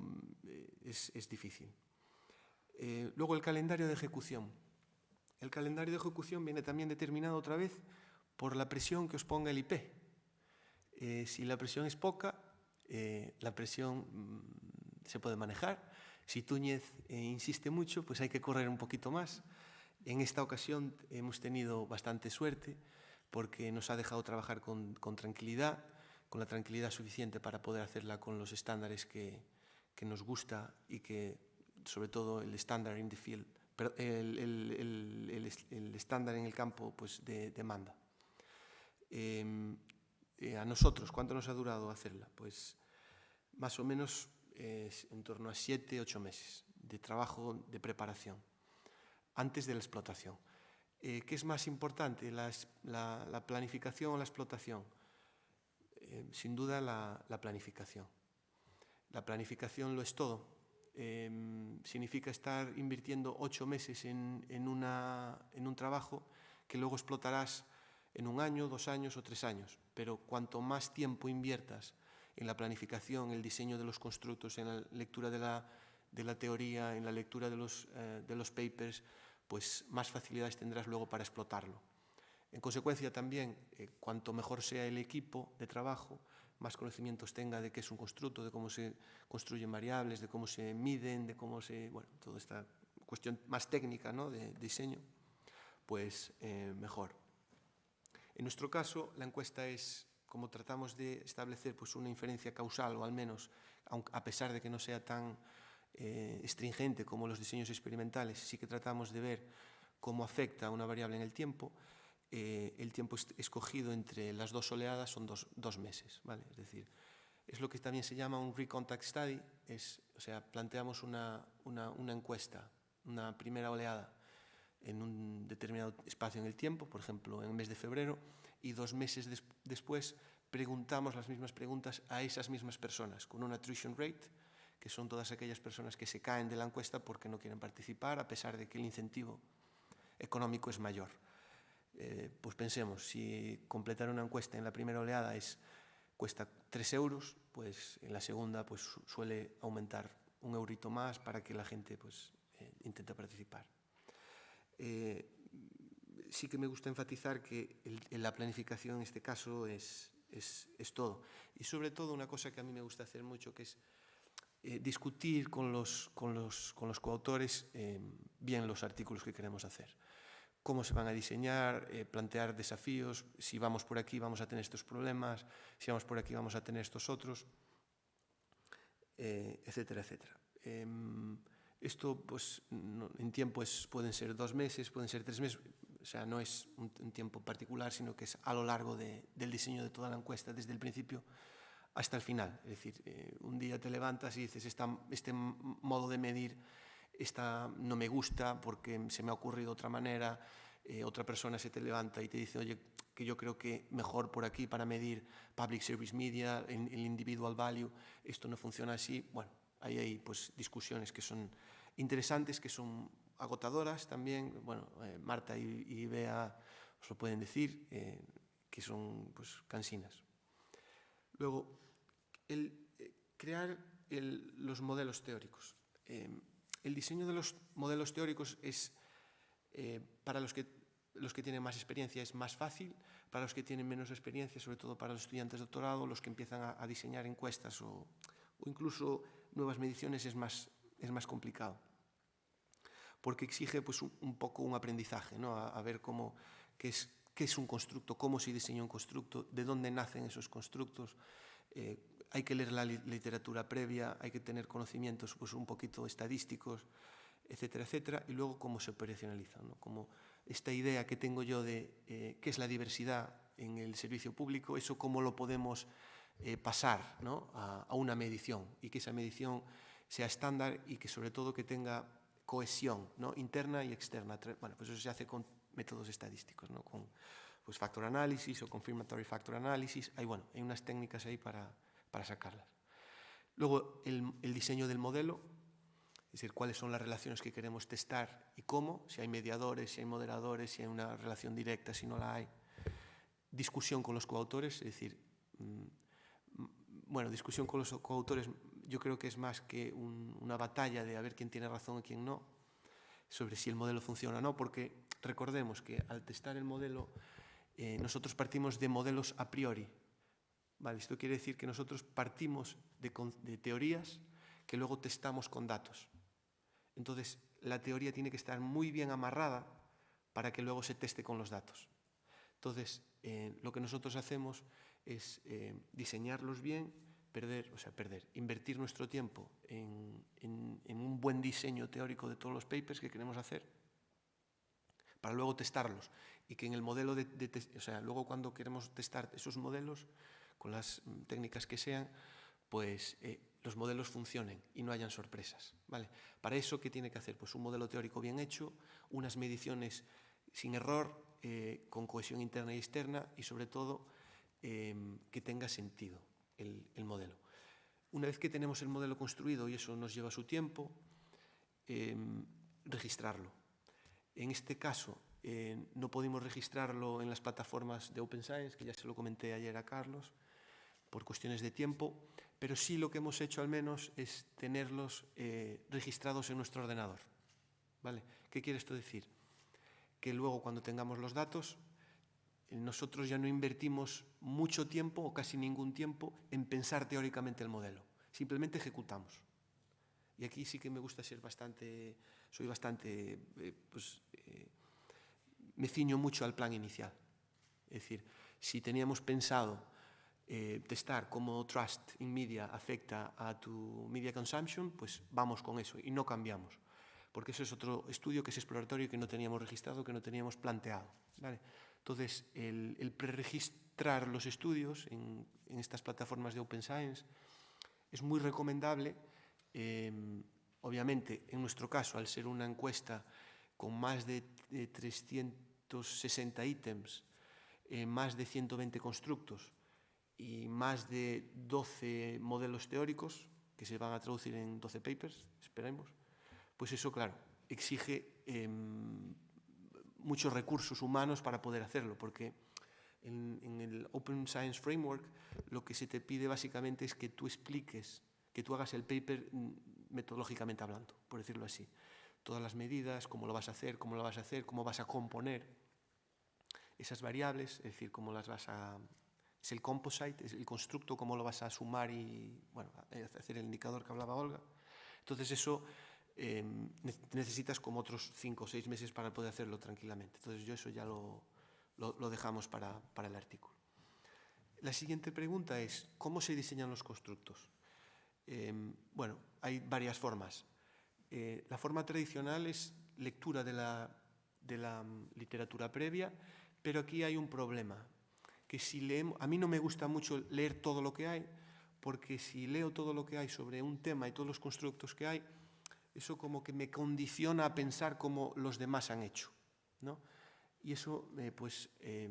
es difícil. Luego el calendario de ejecución. El calendario de ejecución viene también determinado otra vez por la presión que os ponga el IP. Si la presión es poca, la presión se puede manejar. Si Túñez insiste mucho, pues hay que correr un poquito más. En esta ocasión hemos tenido bastante suerte porque nos ha dejado trabajar con tranquilidad, con la tranquilidad suficiente para poder hacerla con los estándares que nos gusta y que, sobre todo, el estándar in the field, el estándar en el campo, pues demanda. A nosotros, ¿cuánto nos ha durado hacerla? Pues más o menos en torno a 7-8 meses de trabajo de preparación, antes de la explotación. ¿Qué es más importante, la planificación o la explotación? Sin duda la planificación. La planificación lo es todo. Significa estar invirtiendo 8 meses en un trabajo que luego explotarás en 1 año, 2 años o 3 años. Pero cuanto más tiempo inviertas en la planificación, el diseño de los constructos, en la lectura de la teoría, en la lectura de los papers, pues más facilidades tendrás luego para explotarlo. En consecuencia también, cuanto mejor sea el equipo de trabajo, más conocimientos tenga de qué es un constructo, de cómo se construyen variables, de cómo se miden, de cómo se... Bueno, toda esta cuestión más técnica, ¿no?, de diseño, pues mejor. En nuestro caso, la encuesta es, como tratamos de establecer pues, una inferencia causal, o al menos, a pesar de que no sea tan estringente como los diseños experimentales, sí que tratamos de ver cómo afecta una variable en el tiempo escogido entre las dos oleadas son dos meses, ¿vale? Es decir, es lo que también se llama un recontact study, o sea, planteamos una encuesta, una primera oleada en un determinado espacio en el tiempo, por ejemplo, en el mes de febrero, y 2 meses después preguntamos las mismas preguntas a esas mismas personas, con un attrition rate, que son todas aquellas personas que se caen de la encuesta porque no quieren participar, a pesar de que el incentivo económico es mayor. Pues pensemos, si completar una encuesta en la primera oleada cuesta 3 euros, pues en la segunda pues, suele aumentar un eurito más para que la gente pues, intente participar. Sí que me gusta enfatizar que la planificación en este caso es todo. Y sobre todo una cosa que a mí me gusta hacer mucho, que es discutir con los coautores bien los artículos que queremos hacer. Cómo se van a diseñar, plantear desafíos, si vamos por aquí vamos a tener estos problemas, si vamos por aquí vamos a tener estos otros, etcétera, etcétera. Esto pues, en tiempo pueden ser 2 meses, pueden ser 3 meses, o sea, no es un tiempo particular, sino que es a lo largo del diseño de toda la encuesta, desde el principio hasta el final. Es decir, un día te levantas y dices, este modo de medir no me gusta porque se me ha ocurrido otra manera, otra persona se te levanta y te dice, oye, que yo creo que mejor por aquí para medir public service media, el individual value, esto no funciona así. Bueno, ahí hay pues, discusiones que son interesantes, que son agotadoras también. Bueno, Marta y Bea os lo pueden decir, que son pues, cansinas. Luego, crear los modelos teóricos. El diseño de los modelos teóricos es, para los que tienen más experiencia es más fácil, para los que tienen menos experiencia, sobre todo para los estudiantes de doctorado, los que empiezan a diseñar encuestas o incluso nuevas mediciones es más complicado, porque exige pues, un poco un aprendizaje, ¿no? A ver qué es un constructo, cómo se diseña un constructo, de dónde nacen esos constructos. Hay que leer la literatura previa, hay que tener conocimientos pues, un poquito estadísticos, etcétera, etcétera, y luego cómo se operacionaliza, ¿no? Como esta idea que tengo yo de qué es la diversidad en el servicio público, eso cómo lo podemos pasar, ¿no? a una medición, y que esa medición sea estándar y que sobre todo que tenga cohesión, ¿no? Interna y externa. Bueno, pues eso se hace con métodos estadísticos, ¿no? Con pues, factor análisis o confirmatory factor análisis. Hay unas técnicas ahí para sacarlas. Luego, el diseño del modelo, es decir, cuáles son las relaciones que queremos testar y cómo, si hay mediadores, si hay moderadores, si hay una relación directa, si no la hay. Discusión con los coautores, es decir, discusión con los coautores yo creo que es más que una batalla de a ver quién tiene razón y quién no, sobre si el modelo funciona o no, porque recordemos que al testar el modelo, nosotros partimos de modelos a priori. Vale, esto quiere decir que nosotros partimos de teorías que luego testamos con datos. Entonces, la teoría tiene que estar muy bien amarrada para que luego se teste con los datos. Entonces, lo que nosotros hacemos es diseñarlos bien, invertir nuestro tiempo en un buen diseño teórico de todos los papers que queremos hacer, para luego testarlos. Y que en el modelo luego cuando queremos testar esos modelos, con las técnicas que sean, pues los modelos funcionen y no hayan sorpresas, ¿vale? Para eso, ¿qué tiene que hacer? Pues un modelo teórico bien hecho, unas mediciones sin error, con cohesión interna y externa, y sobre todo que tenga sentido el modelo. Una vez que tenemos el modelo construido, y eso nos lleva su tiempo, registrarlo. En este caso, no podemos registrarlo en las plataformas de Open Science, que ya se lo comenté ayer a Carlos, por cuestiones de tiempo, pero sí lo que hemos hecho al menos es tenerlos registrados en nuestro ordenador, ¿vale? ¿Qué quiere esto decir? Que luego cuando tengamos los datos, nosotros ya no invertimos mucho tiempo o casi ningún tiempo en pensar teóricamente el modelo, simplemente ejecutamos. Y aquí sí que me gusta ser bastante soy bastante, me ciño mucho al plan inicial. Es decir, si teníamos pensado testar cómo Trust in Media afecta a tu media consumption, pues vamos con eso y no cambiamos. Porque eso es otro estudio que es exploratorio que no teníamos registrado, que no teníamos planteado, ¿vale? Entonces, el preregistrar los estudios en estas plataformas de Open Science es muy recomendable. Obviamente, en nuestro caso, al ser una encuesta con más de 360 ítems, más de 120 constructos y más de 12 modelos teóricos que se van a traducir en 12 papers, esperemos, pues eso, claro, exige muchos recursos humanos para poder hacerlo, porque en el Open Science Framework lo que se te pide básicamente es que tú expliques, que tú hagas el paper metodológicamente hablando, por decirlo así. Todas las medidas, cómo lo vas a hacer, cómo vas a componer esas variables, es decir, cómo las vas a... Es el composite, es el constructo, cómo lo vas a sumar y, bueno, hacer el indicador que hablaba Olga. Entonces eso necesitas como otros 5 o 6 meses para poder hacerlo tranquilamente. Entonces yo eso ya lo dejamos para el artículo. La siguiente pregunta es, ¿cómo se diseñan los constructos? Bueno, hay varias formas. La forma tradicional es lectura de la literatura previa, pero aquí hay un problema, que si leemos, a mí no me gusta mucho leer todo lo que hay, porque si leo todo lo que hay sobre un tema y todos los constructos que hay, eso como que me condiciona a pensar como los demás han hecho, ¿no? Y eso,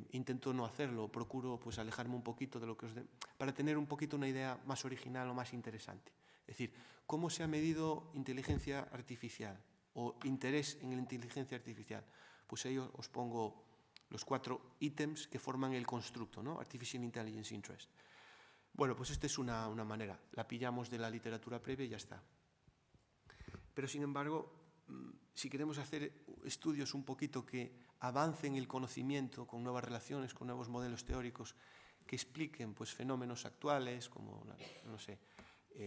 intento no hacerlo, procuro pues alejarme un poquito de lo que para tener un poquito una idea más original o más interesante. Es decir, ¿cómo se ha medido inteligencia artificial o interés en la inteligencia artificial? Pues ahí os pongo los 4 ítems que forman el constructo, ¿no? Artificial Intelligence Interest. Bueno, pues esta es una manera. La pillamos de la literatura previa y ya está. Pero, sin embargo, si queremos hacer estudios un poquito que avancen el conocimiento con nuevas relaciones, con nuevos modelos teóricos, que expliquen pues, fenómenos actuales como, no sé,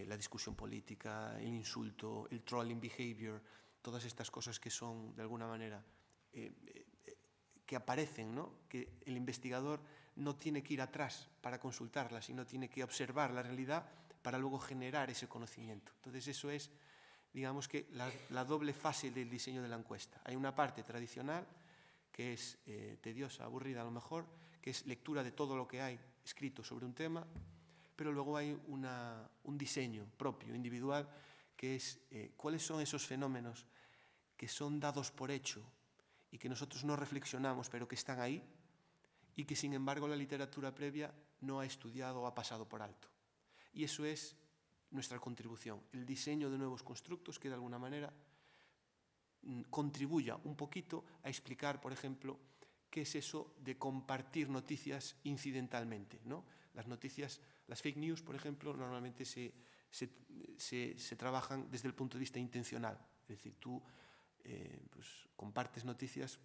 la discusión política, el insulto, el trolling behavior, todas estas cosas que son, de alguna manera, que aparecen, ¿no? Que el investigador no tiene que ir atrás para consultarlas, sino tiene que observar la realidad para luego generar ese conocimiento. Entonces, eso es, digamos que, la doble fase del diseño de la encuesta. Hay una parte tradicional, que es tediosa, aburrida a lo mejor, que es lectura de todo lo que hay escrito sobre un tema, pero luego hay un diseño propio, individual, que es cuáles son esos fenómenos que son dados por hecho y que nosotros no reflexionamos, pero que están ahí, y que, sin embargo, la literatura previa no ha estudiado o ha pasado por alto. Y eso es nuestra contribución, el diseño de nuevos constructos que, de alguna manera, contribuya un poquito a explicar, por ejemplo, qué es eso de compartir noticias incidentalmente, ¿no? Las noticias, las fake news, por ejemplo, normalmente se trabajan desde el punto de vista intencional. Es decir, tú pues, compartes noticias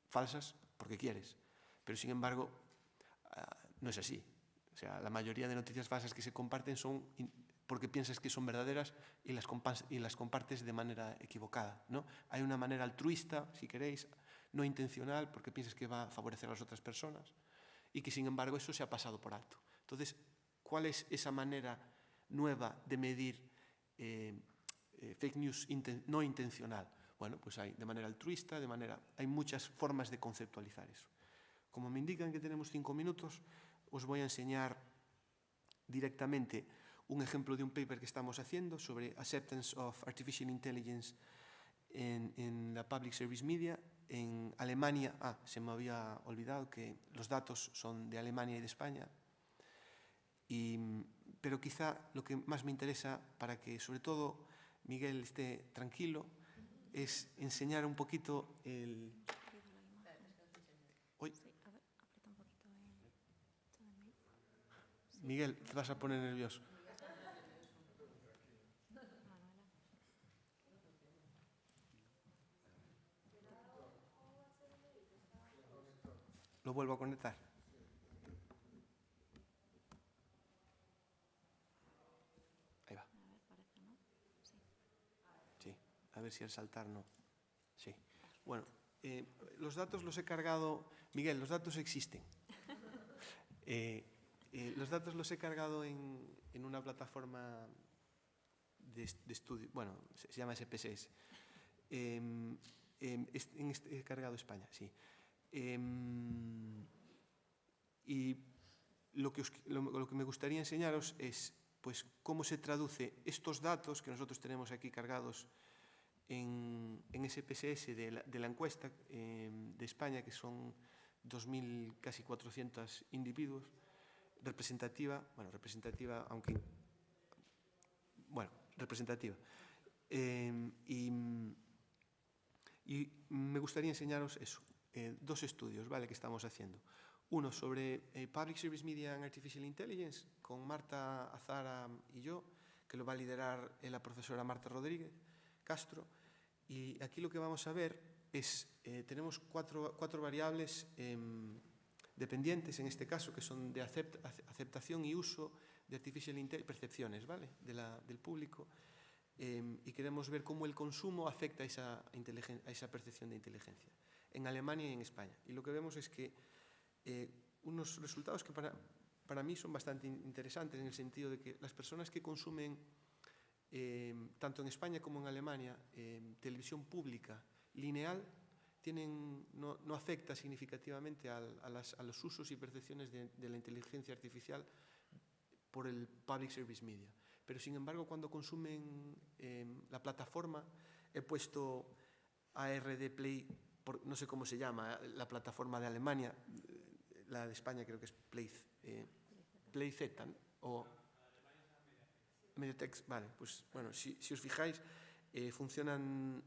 falsas porque quieres, pero sin embargo no es así. O sea, la mayoría de noticias falsas que se comparten son porque piensas que son verdaderas y las compartes de manera equivocada, ¿no? Hay una manera altruista, si queréis, no intencional, porque piensas que va a favorecer a las otras personas y que, sin embargo, eso se ha pasado por alto. Entonces, ¿cuál es esa manera nueva de medir fake news no intencional? Bueno, pues hay de manera altruista, hay muchas formas de conceptualizar eso. Como me indican que tenemos 5 minutos, os voy a enseñar directamente un ejemplo de un paper que estamos haciendo sobre Acceptance of Artificial Intelligence en la Public Service Media. En Alemania, se me había olvidado que los datos son de Alemania y de España, pero quizá lo que más me interesa para que sobre todo Miguel esté tranquilo es enseñar un poquito el... Uy. Miguel, te vas a poner nervioso. Lo vuelvo a conectar. Ahí va. Sí. A ver si al saltar no. Sí. Bueno, los datos los he cargado... Miguel, los datos existen. Los datos los he cargado en una plataforma de estudio, bueno, se llama SPSS. He cargado España, sí. Y lo que me gustaría enseñaros es pues, cómo se traduce estos datos que nosotros tenemos aquí cargados en SPSS de la encuesta de España, que son 2.000, casi 400 individuos, representativa, aunque... Bueno, representativa. Y me gustaría enseñaros eso, dos estudios, ¿vale?, que estamos haciendo. Uno sobre Public Service Media and Artificial Intelligence, con Marta Azara y yo, que lo va a liderar la profesora Marta Rodríguez Castro. Y aquí lo que vamos a ver es, tenemos cuatro variables dependientes, en este caso, que son de aceptación y uso de Artificial Intelligence, percepciones, ¿vale?, del público. Y queremos ver cómo el consumo afecta a esa percepción de inteligencia, en Alemania y en España. Y lo que vemos es que unos resultados que para mí son bastante interesantes, en el sentido de que las personas que consumen, tanto en España como en Alemania, televisión pública lineal, no afecta significativamente a los usos y percepciones de la inteligencia artificial por el Public Service Media. Pero, sin embargo, cuando consumen la plataforma, he puesto ARD Play, no sé cómo se llama, la plataforma de Alemania, la de España creo que es Play Z, ¿no? O Mediatex, vale, pues bueno, si os fijáis, funcionan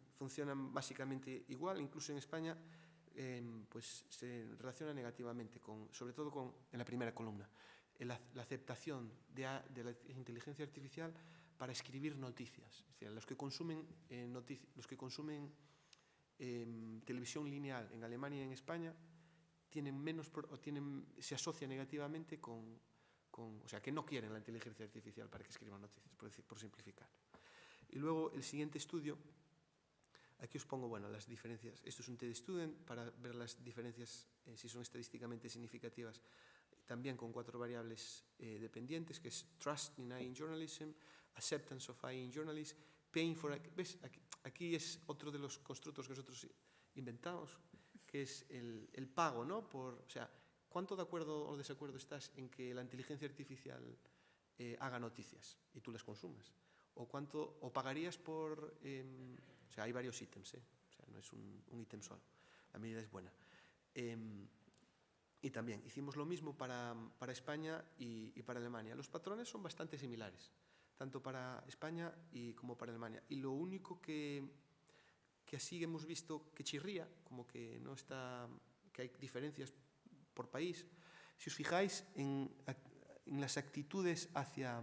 básicamente igual, incluso en España, pues se relaciona negativamente, sobre todo en la primera columna. La aceptación de la inteligencia artificial para escribir noticias. Es decir, los que consumen televisión lineal en Alemania y en España se asocia negativamente o sea, que no quieren la inteligencia artificial para que escriban noticias, por simplificar. Y luego el siguiente estudio, aquí os pongo, bueno, las diferencias. Esto es un TED Student para ver las diferencias, si son estadísticamente significativas, también con 4 variables dependientes, que es Trust in AI in Journalism, Acceptance of AI in Journalism, Paying for... ¿Ves? Aquí es otro de los constructos que nosotros inventamos, que es el pago, ¿no? O sea, ¿cuánto de acuerdo o desacuerdo estás en que la inteligencia artificial haga noticias y tú las consumas? ¿O pagarías por... o sea, hay varios ítems, o sea, no es un ítem solo. La medida es buena. Y también hicimos lo mismo para España y para Alemania. Los patrones son bastante similares, tanto para España como para Alemania. Y lo único que así hemos visto que chirría, como que no está, que hay diferencias por país, si os fijáis en las actitudes hacia...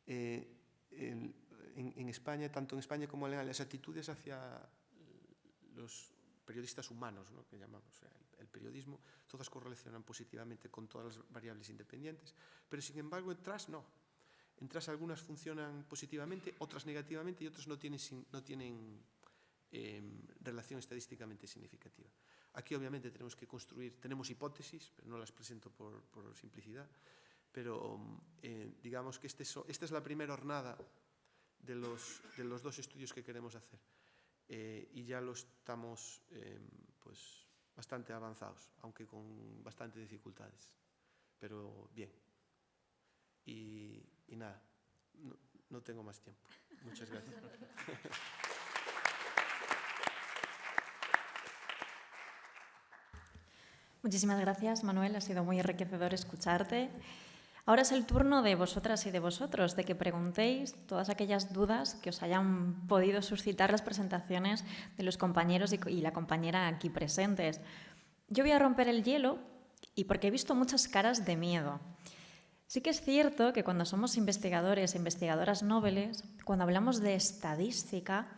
en España, tanto en España como en Alemania, las actitudes hacia los periodistas humanos, ¿no?, que llamamos, o sea, el periodismo, todas correlacionan positivamente con todas las variables independientes, pero sin embargo en Trust no. En Trust algunas funcionan positivamente, otras negativamente y otras no tienen relación estadísticamente significativa. Aquí obviamente tenemos hipótesis, pero no las presento por simplicidad, pero digamos que esta es la primera hornada de los 2 estudios que queremos hacer. Y ya lo estamos pues bastante avanzados, aunque con bastantes dificultades, pero bien. Y nada, no tengo más tiempo. Muchas gracias. Muchísimas gracias, Manuel. Ha sido muy enriquecedor escucharte. Ahora es el turno de vosotras y de vosotros, de que preguntéis todas aquellas dudas que os hayan podido suscitar las presentaciones de los compañeros y la compañera aquí presentes. Yo voy a romper el hielo y porque he visto muchas caras de miedo. Sí que es cierto que cuando somos investigadores e investigadoras nobles, cuando hablamos de estadística,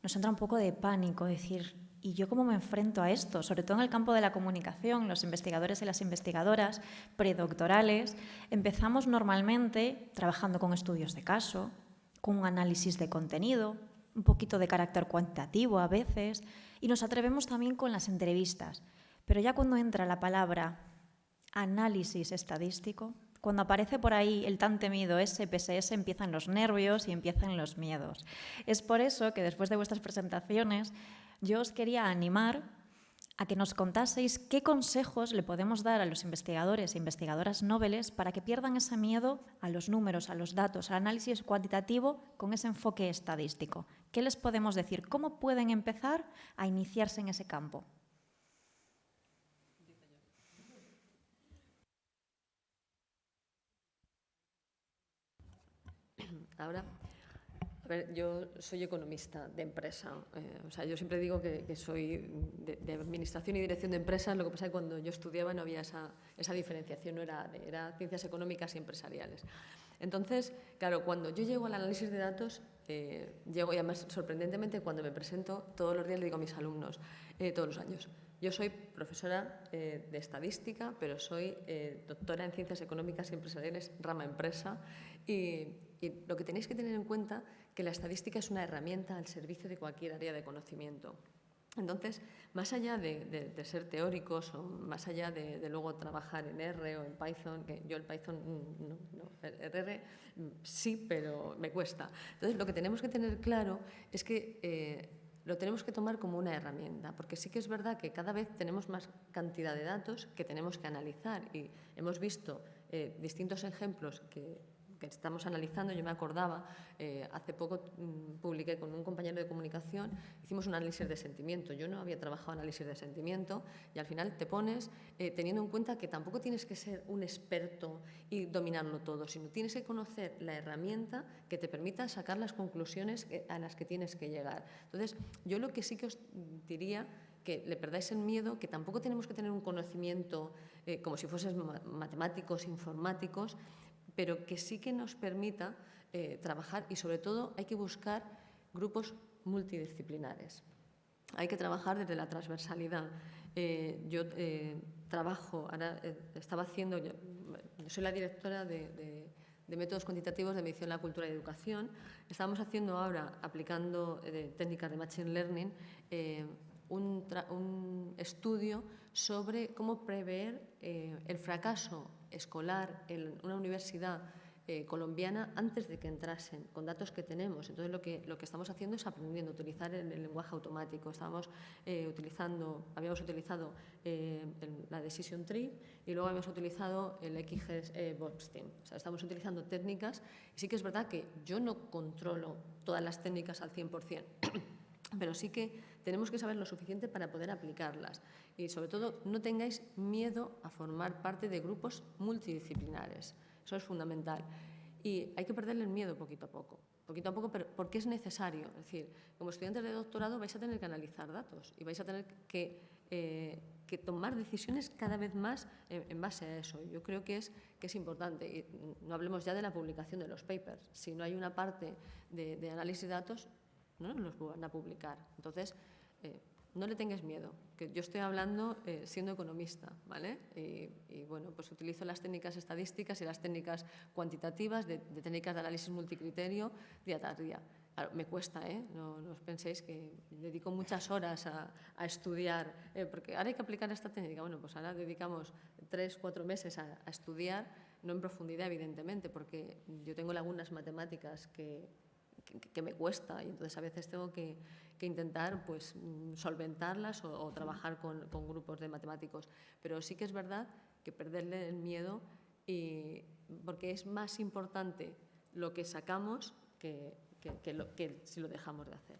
nos entra un poco de pánico, decir, ¿y yo cómo me enfrento a esto? Sobre todo en el campo de la comunicación, los investigadores y las investigadoras predoctorales empezamos normalmente trabajando con estudios de caso, con un análisis de contenido, un poquito de carácter cuantitativo a veces, y nos atrevemos también con las entrevistas. Pero ya cuando entra la palabra análisis estadístico, cuando aparece por ahí el tan temido SPSS, empiezan los nervios y empiezan los miedos. Es por eso que después de vuestras presentaciones yo os quería animar a que nos contaseis qué consejos le podemos dar a los investigadores e investigadoras noveles para que pierdan ese miedo a los números, a los datos, al análisis cuantitativo con ese enfoque estadístico. ¿Qué les podemos decir? ¿Cómo pueden empezar a iniciarse en ese campo? Ahora, a ver, yo soy economista de empresa. O sea, yo siempre digo que soy de administración y dirección de empresas. Lo que pasa es que cuando yo estudiaba no había esa diferenciación, no era ciencias económicas y empresariales. Entonces, claro, cuando yo llego al análisis de datos, llego, y además, sorprendentemente, cuando me presento, todos los días le digo a mis alumnos, todos los años, yo soy profesora de estadística, pero soy doctora en ciencias económicas y empresariales, rama empresa, y lo que tenéis que tener en cuenta es que la estadística es una herramienta al servicio de cualquier área de conocimiento. Entonces, más allá de ser teóricos o más allá de luego trabajar en R o en Python, que yo el Python no, R sí, pero me cuesta. Entonces, lo que tenemos que tener claro es que lo tenemos que tomar como una herramienta, porque sí que es verdad que cada vez tenemos más cantidad de datos que tenemos que analizar y hemos visto distintos ejemplos que estamos analizando. Yo me acordaba, hace poco publiqué con un compañero de comunicación, hicimos un análisis de sentimiento. Yo no había trabajado análisis de sentimiento y al final te pones teniendo en cuenta que tampoco tienes que ser un experto y dominarlo todo, sino tienes que conocer la herramienta que te permita sacar las conclusiones a las que tienes que llegar. Entonces, yo lo que sí que os diría, que le perdáis el miedo, que tampoco tenemos que tener un conocimiento como si fuesen matemáticos, informáticos, pero que sí que nos permita trabajar y, sobre todo, hay que buscar grupos multidisciplinares. Hay que trabajar desde la transversalidad. Yo trabajo, ahora estaba haciendo, yo soy la directora de métodos cuantitativos de medición de la cultura y educación. Estamos haciendo ahora, aplicando técnicas de Machine Learning, un estudio sobre cómo prever el fracaso escolar en una universidad colombiana antes de que entrasen, con datos que tenemos. Entonces, lo que estamos haciendo es aprendiendo a utilizar el lenguaje automático. Habíamos utilizado la Decision Tree y luego habíamos utilizado el XGBoost. O sea, estamos utilizando técnicas y sí que es verdad que yo no controlo todas las técnicas al 100%, pero sí que tenemos que saber lo suficiente para poder aplicarlas. Y, sobre todo, no tengáis miedo a formar parte de grupos multidisciplinares. Eso es fundamental. Y hay que perderle el miedo poquito a poco, pero porque es necesario. Es decir, como estudiantes de doctorado vais a tener que analizar datos y vais a tener que tomar decisiones cada vez más en base a eso. Yo creo que es importante. Y no hablemos ya de la publicación de los papers. Si no hay una parte de análisis de datos, no los van a publicar. Entonces, no le tengáis miedo, que yo estoy hablando siendo economista, ¿vale? Y bueno, pues utilizo las técnicas estadísticas y las técnicas cuantitativas, de técnicas de análisis multicriterio día tras día. Claro, me cuesta, no os penséis que dedico muchas horas a estudiar, porque ahora hay que aplicar esta técnica. Bueno, pues ahora dedicamos 3-4 meses a estudiar, no en profundidad, evidentemente, porque yo tengo lagunas matemáticas que me cuesta y entonces a veces tengo que intentar pues solventarlas o trabajar con grupos de matemáticos. Pero sí que es verdad que perderle el miedo, porque es más importante lo que sacamos que si lo dejamos de hacer.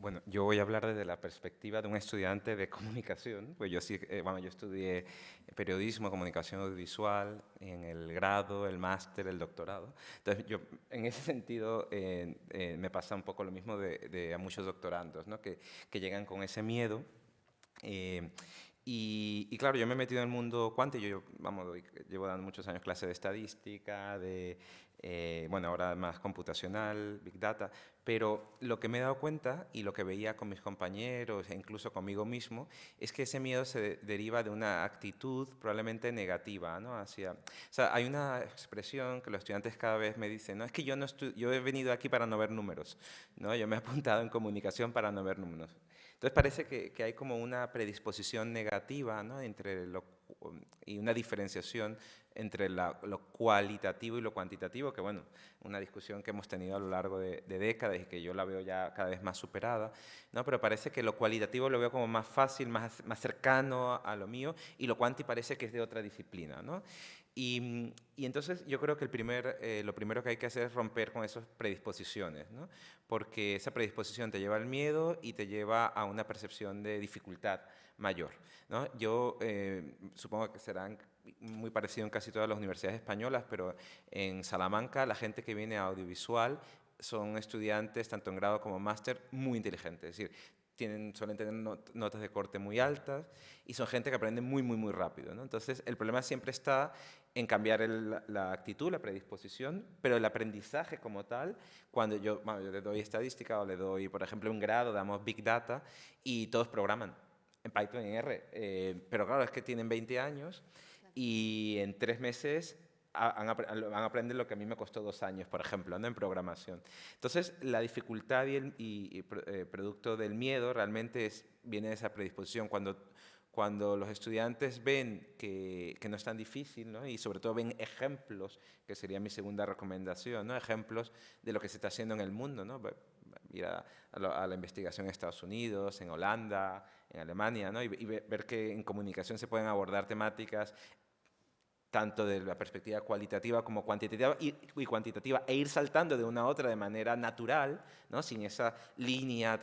Bueno, yo voy a hablar desde la perspectiva de un estudiante de comunicación. Pues yo yo estudié periodismo, comunicación audiovisual en el grado, el máster, el doctorado. Entonces, en ese sentido, me pasa un poco lo mismo de a muchos doctorandos, ¿no? que llegan con ese miedo. Y claro, yo me he metido en el mundo cuántico. Yo llevo dando muchos años clases de estadística, bueno, ahora más computacional, Big Data, Pero lo que me he dado cuenta y lo que veía con mis compañeros e incluso conmigo mismo es que ese miedo se deriva de una actitud probablemente negativa, ¿no? O sea, hay una expresión que los estudiantes cada vez me dicen, no, es que yo he venido aquí para no ver números, ¿no? Yo me he apuntado en comunicación para no ver números. Entonces parece que hay como una predisposición negativa, ¿no? Y una diferenciación entre lo cualitativo y lo cuantitativo, que bueno, una discusión que hemos tenido a lo largo de décadas y que yo la veo ya cada vez más superada, ¿no? Pero parece que lo cualitativo lo veo como más fácil, más cercano a lo mío, y lo cuanti parece que es de otra disciplina, ¿no? Y entonces yo creo que lo primero que hay que hacer es romper con esas predisposiciones, ¿no? Porque esa predisposición te lleva al miedo y te lleva a una percepción de dificultad mayor, ¿no? Yo supongo que serán muy parecido en casi todas las universidades españolas, pero en Salamanca la gente que viene a audiovisual son estudiantes, tanto en grado como máster, muy inteligentes, es decir, suelen tener notas de corte muy altas y son gente que aprende muy, muy, muy rápido, ¿no? Entonces, el problema siempre está en cambiar la actitud, la predisposición, pero el aprendizaje como tal, cuando yo le doy estadística o le doy, por ejemplo, un grado, damos Big Data y todos programan en Python y en R, pero claro, es que tienen 20 años y en 3 meses van a aprender lo que a mí me costó 2 años, por ejemplo, ¿no? En programación. Entonces, la dificultad producto del miedo realmente viene de esa predisposición. Cuando los estudiantes ven que no es tan difícil, ¿no? Y sobre todo ven ejemplos, que sería mi segunda recomendación, ¿no? Ejemplos de lo que se está haciendo en el mundo, ¿no? Ir a la investigación en Estados Unidos, en Holanda, en Alemania, ¿no? Y ver que en comunicación se pueden abordar temáticas tanto de la perspectiva cualitativa como cuantitativa y cuantitativa, e ir saltando de una a otra de manera natural, ¿no? Sin esa línea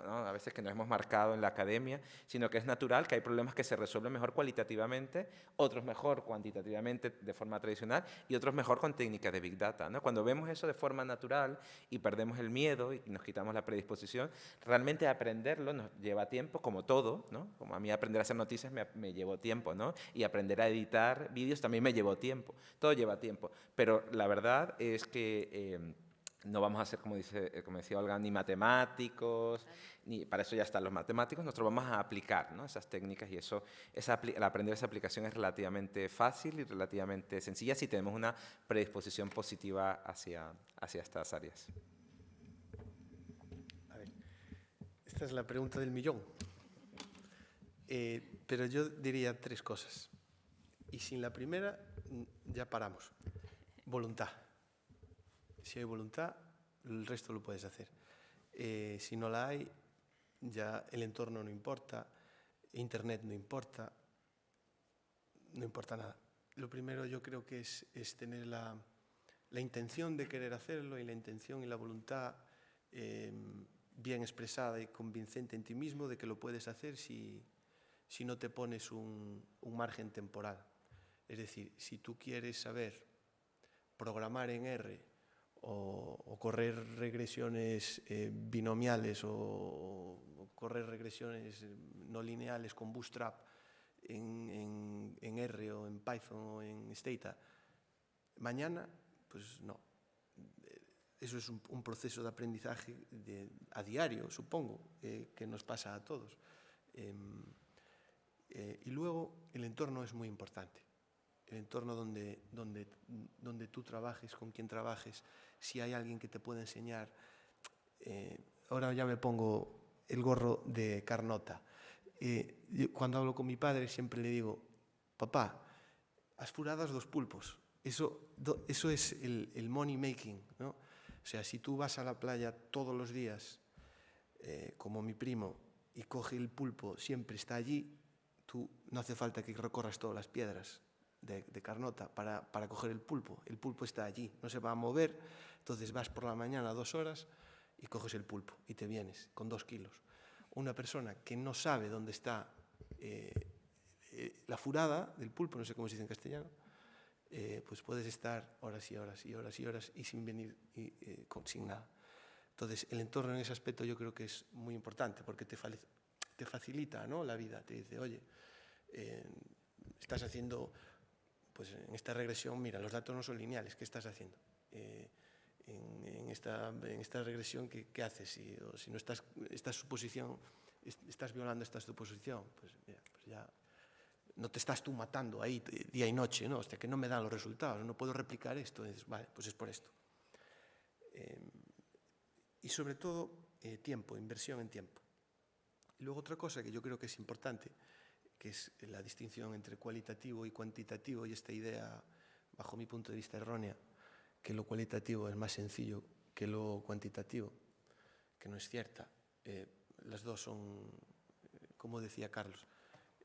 ¿no? A veces que nos hemos marcado en la academia, sino que es natural, que hay problemas que se resuelven mejor cualitativamente, otros mejor cuantitativamente de forma tradicional y otros mejor con técnicas de Big Data, ¿no? Cuando vemos eso de forma natural y perdemos el miedo y nos quitamos la predisposición, realmente aprenderlo nos lleva tiempo, como todo, ¿no? Como a mí aprender a hacer noticias me llevó tiempo, ¿no? Y aprender a editar vídeos también me llevó tiempo, todo lleva tiempo, pero la verdad es que no vamos a ser, como decía Olga, ni matemáticos, ni para eso ya están los matemáticos, nosotros vamos a aplicar, ¿no? Esas técnicas y aprender esa aplicación es relativamente fácil y relativamente sencilla si tenemos una predisposición positiva hacia estas áreas. A ver, esta es la pregunta del millón, pero yo diría 3 cosas. Y sin la primera, ya paramos. Voluntad. Si hay voluntad, el resto lo puedes hacer. Si no la hay, ya el entorno no importa, Internet no importa nada. Lo primero yo creo que es tener la intención de querer hacerlo y la intención y la voluntad bien expresada y convincente en ti mismo de que lo puedes hacer si no te pones un margen temporal. Es decir, si tú quieres saber programar en R o correr regresiones binomiales o correr regresiones no lineales con Bootstrap en R o en Python o en Stata, mañana, pues no. Eso es un proceso de aprendizaje a diario, supongo, que nos pasa a todos. Y luego el entorno es muy importante. El entorno donde tú trabajes, con quien trabajes, si hay alguien que te pueda enseñar. Ahora ya me pongo el gorro de Carnota. Cuando hablo con mi padre siempre le digo, papá, has furadas 2 pulpos. Eso es el money making, ¿no? O sea, si tú vas a la playa todos los días, como mi primo, y coge el pulpo, siempre está allí, tú no hace falta que recorras todas las piedras de Carnota para coger el pulpo está allí, no se va a mover, entonces vas por la mañana 2 horas y coges el pulpo y te vienes con 2 kilos. Una persona que no sabe dónde está la furada del pulpo, no sé cómo se dice en castellano, pues puedes estar horas y horas y horas y horas y sin venir sin nada. Entonces el entorno en ese aspecto yo creo que es muy importante porque te facilita, ¿no? La vida, te dice, oye, estás haciendo... Pues en esta regresión, mira, los datos no son lineales, ¿qué estás haciendo? en esta regresión, ¿qué haces? Si no esta suposición, estás violando esta suposición, pues, mira, pues ya no te estás tú matando ahí día y noche, ¿no? Hasta que no me dan los resultados, no puedo replicar esto, dices, vale, pues es por esto. Y sobre todo, tiempo, inversión en tiempo. Y luego otra cosa que yo creo que es importante, que es la distinción entre cualitativo y cuantitativo, y esta idea, bajo mi punto de vista errónea, que lo cualitativo es más sencillo que lo cuantitativo, que no es cierta. Las dos son, como decía Carlos,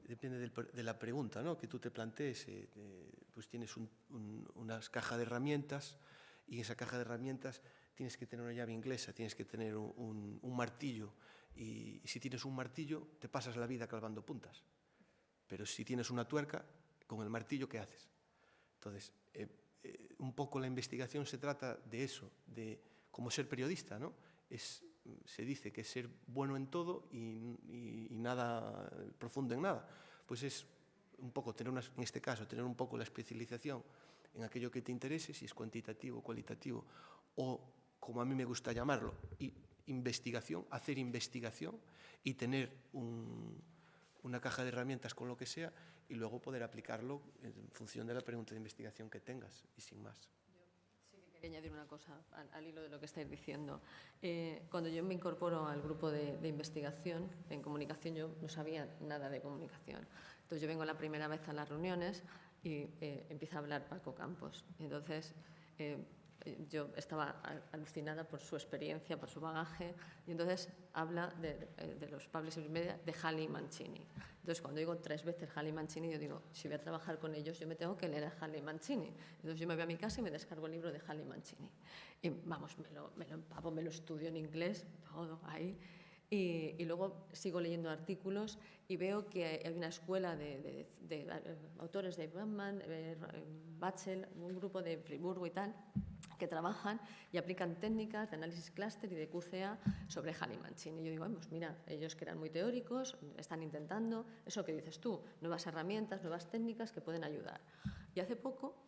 depende de la pregunta, ¿no?, que tú te plantees. Pues tienes unas cajas de herramientas, y en esa caja de herramientas tienes que tener una llave inglesa, tienes que tener un martillo, y si tienes un martillo te pasas la vida clavando puntas. Pero si tienes una tuerca, con el martillo, ¿qué haces? Entonces, un poco la investigación se trata de eso, de como ser periodista, ¿no? Se dice que es ser bueno en todo y nada profundo en nada. Pues es un poco en este caso, tener un poco la especialización en aquello que te interese, si es cuantitativo, cualitativo, o como a mí me gusta llamarlo, investigación, hacer investigación y tener una caja de herramientas con lo que sea, y luego poder aplicarlo en función de la pregunta de investigación que tengas, y sin más. Yo sí que quería añadir una cosa al hilo de lo que estáis diciendo. Cuando yo me incorporo al grupo de investigación en comunicación, yo no sabía nada de comunicación. Entonces yo vengo la primera vez a las reuniones y empieza a hablar Paco Campos. Entonces yo estaba alucinada por su experiencia, por su bagaje, y entonces habla de los publishers media de Halley y Mancini. Entonces, cuando digo 3 veces Halley y Mancini, yo digo, si voy a trabajar con ellos, yo me tengo que leer a Halley y Mancini. Entonces, yo me voy a mi casa y me descargo el libro de Halley y Mancini. Y vamos, me lo empapo, me lo estudio en inglés, todo ahí. Y luego sigo leyendo artículos y veo que hay una escuela de autores de Bachmann, Bachel, un grupo de Friburgo y tal, que trabajan y aplican técnicas de análisis clúster y de QCA sobre Halley y Mancini. Y yo digo, pues mira, ellos que eran muy teóricos, están intentando, eso que dices tú, nuevas herramientas, nuevas técnicas que pueden ayudar. Y hace poco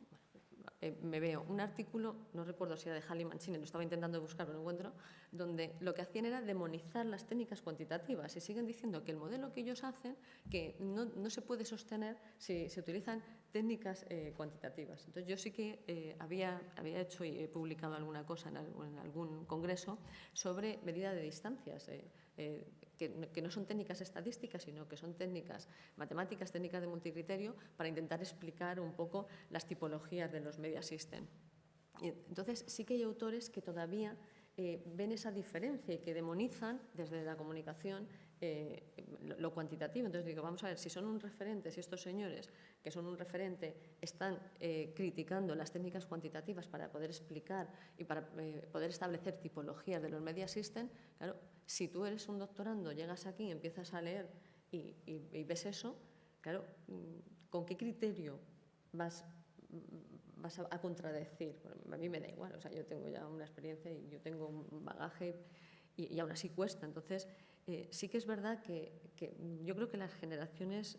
me veo un artículo, no recuerdo si era de Halley y Mancini, lo estaba intentando buscar, pero no encuentro, donde lo que hacían era demonizar las técnicas cuantitativas, y siguen diciendo que el modelo que ellos hacen que no se puede sostener si se utilizan técnicas cuantitativas. Entonces yo sí que había hecho y he publicado alguna cosa en algún congreso sobre medida de distancias, que no son técnicas estadísticas, sino que son técnicas matemáticas, técnicas de multicriterio, para intentar explicar un poco las tipologías de los media system. Y entonces sí que hay autores que todavía ven esa diferencia y que demonizan desde la comunicación lo cuantitativo. Entonces digo, vamos a ver, si son un referente, si estos señores que son un referente están criticando las técnicas cuantitativas para poder explicar y para poder establecer tipologías de los media system, claro, si tú eres un doctorando, llegas aquí y empiezas a leer y ves eso, claro, ¿con qué criterio vas a contradecir? Bueno, a mí me da igual, o sea, yo tengo ya una experiencia y yo tengo un bagaje y aún así cuesta. Entonces, sí que es verdad que yo creo que las generaciones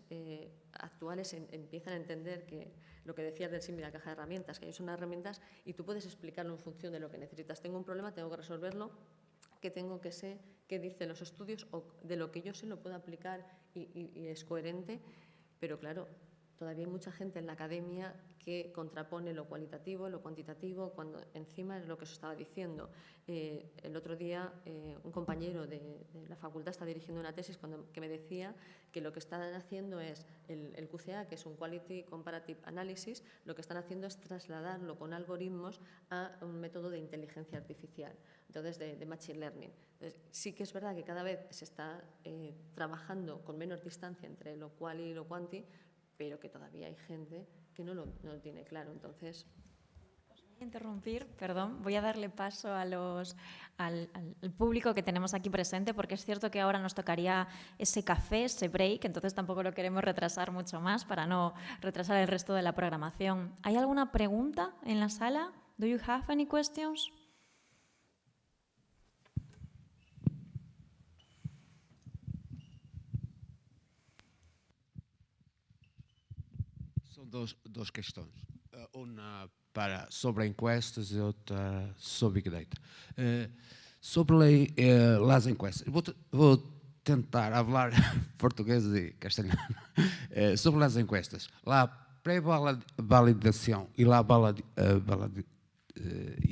actuales empiezan a entender que lo que decías del símil de la caja de herramientas, que son herramientas y tú puedes explicarlo en función de lo que necesitas. Tengo un problema, tengo que resolverlo, que tengo que sé qué dicen los estudios, o de lo que yo sé lo puedo aplicar y es coherente, pero claro, todavía hay mucha gente en la academia que contrapone lo cualitativo, lo cuantitativo, cuando encima es lo que os estaba diciendo. El otro día un compañero de la facultad está dirigiendo una tesis que me decía que lo que están haciendo es el QCA, que es un Quality Comparative Analysis, lo que están haciendo es trasladarlo con algoritmos a un método de inteligencia artificial, entonces de Machine Learning. Entonces, sí que es verdad que cada vez se está trabajando con menos distancia entre lo quali y lo quanti, pero que todavía hay gente que no lo tiene claro. Entonces, voy a interrumpir, perdón, voy a darle paso a al público que tenemos aquí presente, porque es cierto que ahora nos tocaría ese café, ese break, entonces tampoco lo queremos retrasar mucho más para no retrasar el resto de la programación. ¿Hay alguna pregunta en la sala? Do you have any questions? Són dos qüestions. Una sobre encuestas e outra sobre Big Data. Sobre as encuestas, vou tentar falar português e castelhano. Sobre as encuestas, a pré-validação e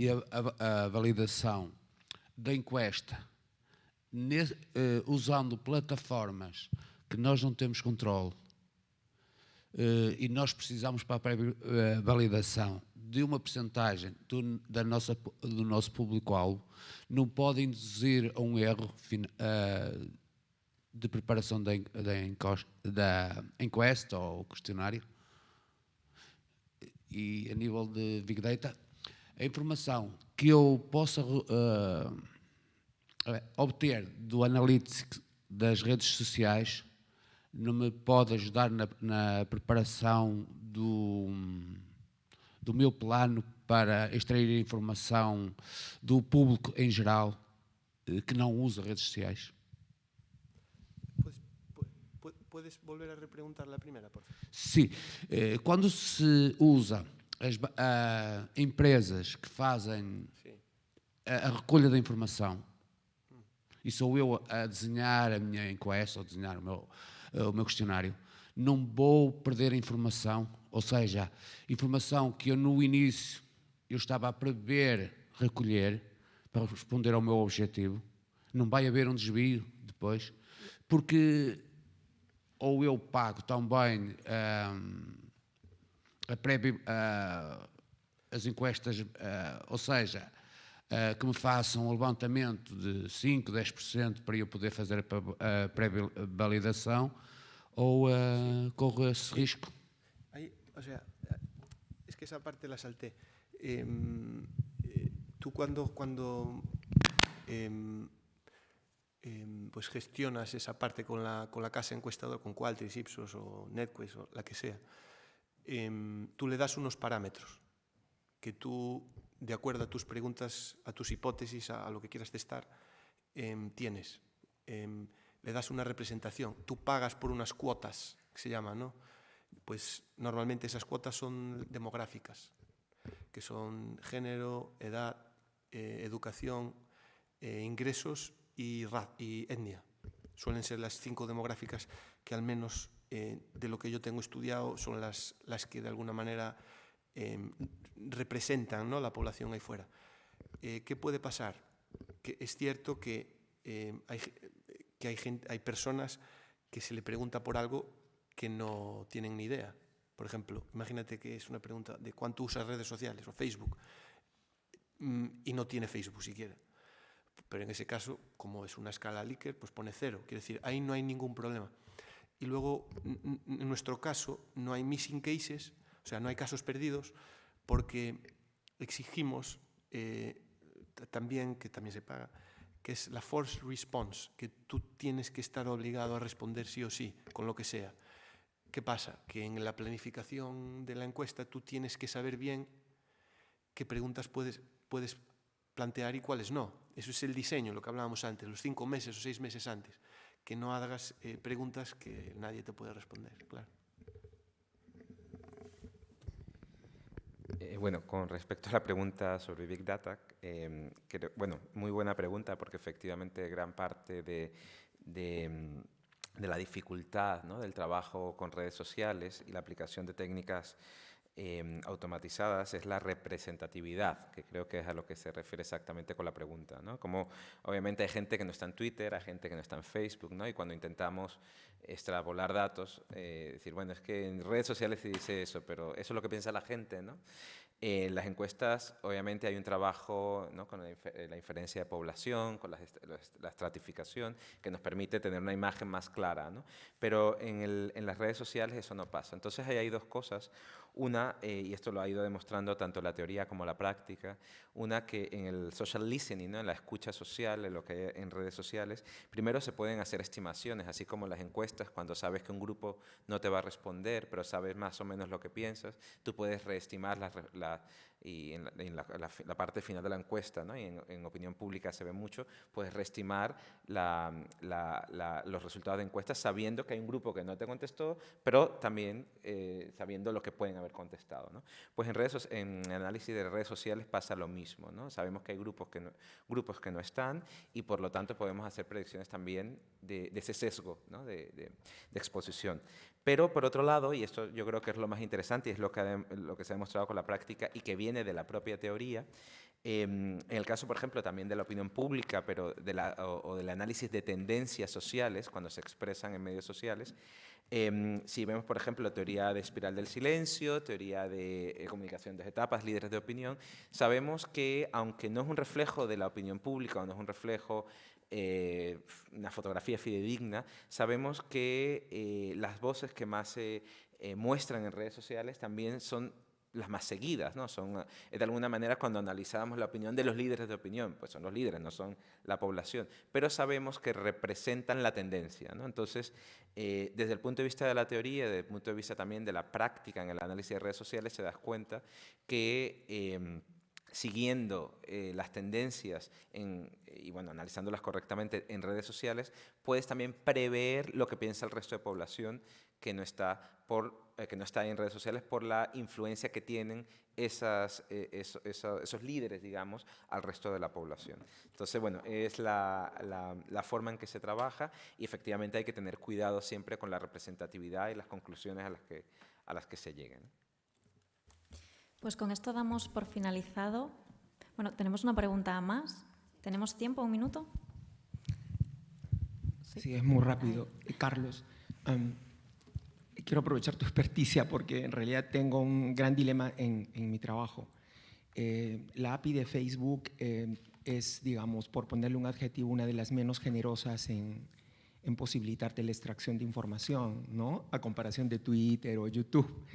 a validação da encuesta, usando plataformas que nós não temos controle, e nós precisamos para a pré-validação de uma percentagem do nosso público-alvo, não pode induzir a um erro de preparação da enquesta ou questionário. E a nível de Big Data, a informação que eu possa obter do analytics das redes sociais não me pode ajudar na preparação do meu plano para extrair a informação do público em geral que não usa redes sociais. ¿Puedes volver a repreguntar la primera, por favor? Sim. Quando se usa empresas que fazem a recolha da informação, e sou eu a desenhar a minha enquesta ou desenhar o meu questionário, não vou perder a informação, ou seja, informação que eu no início eu estava a prever recolher para responder ao meu objetivo, não vai haver um desvio depois, porque ou eu pago também as encuestas, ou seja, que me façam um levantamento de 5, 10% para eu poder fazer a pré-validação, ou corro esse risco? Ahí, o sea, es que esa parte la salté. Tú cuando pues gestionas esa parte con la casa encuestadora, con Qualtrics, Ipsos o NetQuest o la que sea, tú le das unos parámetros que tú, de acuerdo a tus preguntas, a tus hipótesis, a lo que quieras testar, tienes. Le das una representación. Tú pagas por unas cuotas, que se llaman, ¿no? Pues normalmente esas cuotas son demográficas, que son género, edad, educación, ingresos y etnia. Suelen ser las 5 demográficas que al menos de lo que yo tengo estudiado son las que de alguna manera representan, ¿no?, la población ahí fuera. ¿Qué puede pasar? Que es cierto que hay personas que se le pregunta por algo que no tienen ni idea. Por ejemplo, imagínate que es una pregunta de cuánto usas redes sociales o Facebook y no tiene Facebook siquiera. Pero en ese caso, como es una escala Likert, pues pone 0. Quiere decir, ahí no hay ningún problema. Y luego, en nuestro caso, no hay missing cases, o sea, no hay casos perdidos, porque exigimos también, que también se paga, que es la forced response, que tú tienes que estar obligado a responder sí o sí, con lo que sea. ¿Qué pasa? Que en la planificación de la encuesta tú tienes que saber bien qué preguntas puedes plantear y cuáles no. Eso es el diseño, lo que hablábamos antes, los 5 meses o 6 meses antes, que no hagas preguntas que nadie te puede responder, claro. Bueno, con respecto a la pregunta sobre Big Data, bueno, muy buena pregunta, porque efectivamente gran parte de la dificultad, ¿no?, del trabajo con redes sociales y la aplicación de técnicas automatizadas es la representatividad, que creo que es a lo que se refiere exactamente con la pregunta, ¿no? Como obviamente hay gente que no está en Twitter, hay gente que no está en Facebook, ¿no? Y cuando intentamos extrapolar datos, decir, bueno, es que en redes sociales se dice eso, pero eso es lo que piensa la gente, ¿no? En las encuestas, obviamente, hay un trabajo, ¿no?, con la inferencia de población, con la estratificación, que nos permite tener una imagen más clara, ¿no? Pero en las redes sociales eso no pasa. Entonces, ahí hay 2 cosas. Una, y esto lo ha ido demostrando tanto la teoría como la práctica, una que en el social listening, ¿no?, en la escucha social, en lo que hay en redes sociales, primero se pueden hacer estimaciones, así como las encuestas, cuando sabes que un grupo no te va a responder, pero sabes más o menos lo que piensas, tú puedes reestimar y en la parte final de la encuesta, ¿no? Y en opinión pública se ve mucho, pues reestimar los resultados de encuestas sabiendo que hay un grupo que no te contestó, pero también sabiendo lo que pueden haber contestado, ¿no? Pues en análisis de redes sociales pasa lo mismo, ¿no? Sabemos que hay grupos que no están y por lo tanto podemos hacer predicciones también de ese sesgo, ¿no? de exposición. Pero por otro lado, y esto yo creo que es lo más interesante y es lo que se ha demostrado con la práctica y que viene de la propia teoría, en el caso, por ejemplo, también de la opinión pública, pero o del análisis de tendencias sociales, cuando se expresan en medios sociales, si vemos, por ejemplo, la teoría de espiral del silencio, teoría de comunicación de etapas, líderes de opinión, sabemos que, aunque no es un reflejo de la opinión pública o no es un reflejo, una fotografía fidedigna, sabemos que las voces que más se muestran en redes sociales también son las más seguidas, ¿no? Son, de alguna manera, cuando analizamos la opinión de los líderes de opinión, pues son los líderes, no son la población, pero sabemos que representan la tendencia, ¿no? Entonces, desde el punto de vista de la teoría, desde el punto de vista también de la práctica en el análisis de redes sociales, se da cuenta que siguiendo las tendencias y bueno, analizándolas correctamente en redes sociales, puedes también prever lo que piensa el resto de población que no está en redes sociales por la influencia que tienen esos líderes, digamos, al resto de la población. Entonces, bueno, es la forma en que se trabaja y efectivamente hay que tener cuidado siempre con la representatividad y las conclusiones a las que se lleguen. Pues con esto damos por finalizado. Bueno, tenemos una pregunta más. ¿Tenemos tiempo? ¿Un minuto? Sí, es muy rápido. Carlos, quiero aprovechar tu experticia porque en realidad tengo un gran dilema en mi trabajo. La API de Facebook es, digamos, por ponerle un adjetivo, una de las menos generosas en posibilitarte la extracción de información, ¿no? A comparación de Twitter o YouTube.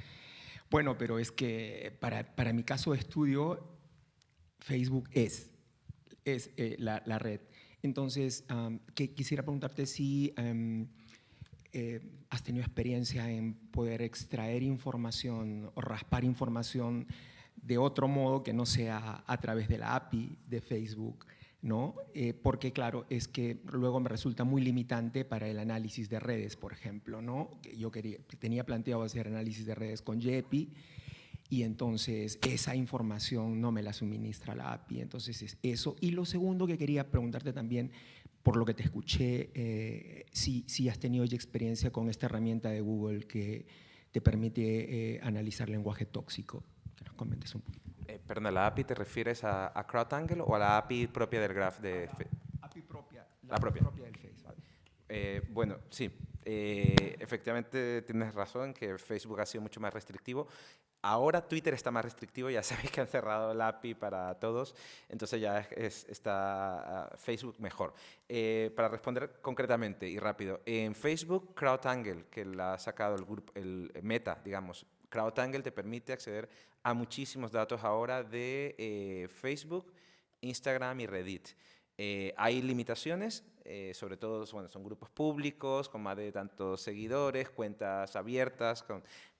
Bueno, pero es que para mi caso de estudio, Facebook es la red. Entonces, quisiera preguntarte si has tenido experiencia en poder extraer información o raspar información de otro modo que no sea a través de la API de Facebook, ¿no? Porque, claro, es que luego me resulta muy limitante para el análisis de redes, por ejemplo, ¿no? Yo tenía planteado hacer análisis de redes con Yepi y entonces esa información no me la suministra la API. Entonces es eso. Y lo segundo que quería preguntarte también, por lo que te escuché, si has tenido ya experiencia con esta herramienta de Google que te permite analizar lenguaje tóxico. Que nos comentes un poquito. Perdón, ¿la API te refieres a CrowdTangle o a la API propia del graph de Facebook? API propia, la propia del Facebook. Bueno, sí, efectivamente tienes razón que Facebook ha sido mucho más restrictivo. Ahora Twitter está más restrictivo, ya sabéis que han cerrado la API para todos, entonces ya está Facebook mejor. Para responder concretamente y rápido, en Facebook, CrowdTangle, que la ha sacado el Meta, digamos, CrowdTangle te permite acceder a muchísimos datos ahora de Facebook, Instagram y Reddit. Hay limitaciones, sobre todo bueno, son grupos públicos con más de tantos seguidores, cuentas abiertas,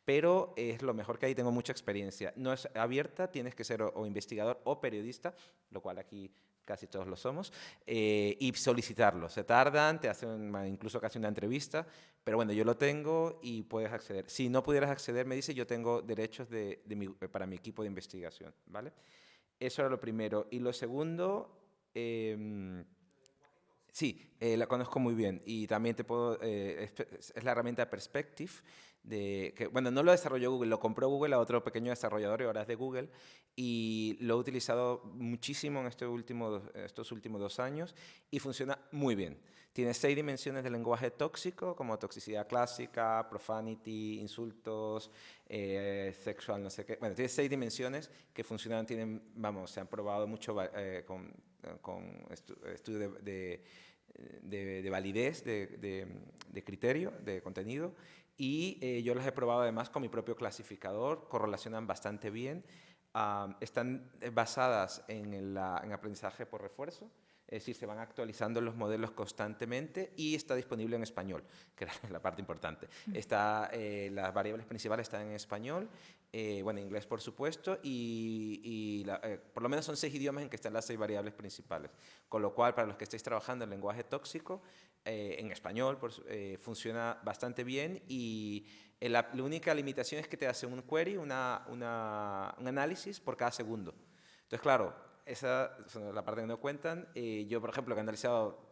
pero es lo mejor que hay, tengo mucha experiencia. No es abierta, tienes que ser o investigador o periodista, lo cual aquí casi todos lo somos, y solicitarlo. Se tardan, te hacen incluso casi una entrevista, pero bueno, yo lo tengo y puedes acceder. Si no pudieras acceder, me dice, yo tengo derechos para mi equipo de investigación, ¿vale? Eso era lo primero. Y lo segundo, sí, la conozco muy bien y también te puedo, es la herramienta Perspective, que, bueno, no lo desarrolló Google, lo compró Google a otro pequeño desarrollador y ahora es de Google y lo he utilizado muchísimo en estos últimos 2 años y funciona muy bien. Tiene 6 dimensiones de lenguaje tóxico, como toxicidad clásica, profanity, insultos, sexual, no sé qué. Bueno, tiene 6 dimensiones que funcionan, se han probado mucho con estudios de validez, de criterio, de contenido. Y yo las he probado además con mi propio clasificador, correlacionan bastante bien. Están basadas en aprendizaje por refuerzo, Es decir, se van actualizando los modelos constantemente y está disponible en español, que era la parte importante. Las variables principales están en español, bueno, en inglés por supuesto, y por lo menos son 6 idiomas en que están las 6 variables principales. Con lo cual, para los que estéis trabajando en lenguaje tóxico, en español funciona bastante bien, y la única limitación es que te hace un query, un análisis por cada segundo. Entonces, claro, esa es la parte que no cuentan. Yo, por ejemplo, que he analizado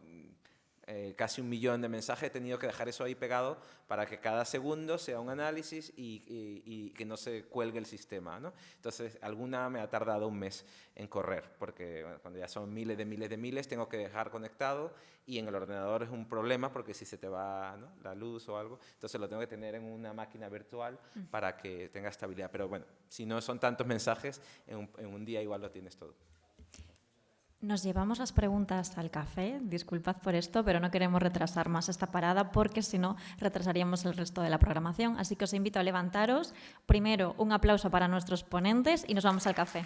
casi 1 millón de mensajes, he tenido que dejar eso ahí pegado para que cada segundo sea un análisis y que no se cuelgue el sistema, ¿no? Entonces, alguna me ha tardado 1 mes en correr, porque bueno, cuando ya son miles de miles, tengo que dejar conectado, y en el ordenador es un problema porque si se te va, ¿no?, la luz o algo, entonces lo tengo que tener en una máquina virtual para que tenga estabilidad. Pero bueno, si no son tantos mensajes, en un día igual lo tienes todo. Nos llevamos las preguntas al café, disculpad por esto, pero no queremos retrasar más esta parada porque si no retrasaríamos el resto de la programación. Así que os invito a levantaros. Primero, un aplauso para nuestros ponentes y nos vamos al café.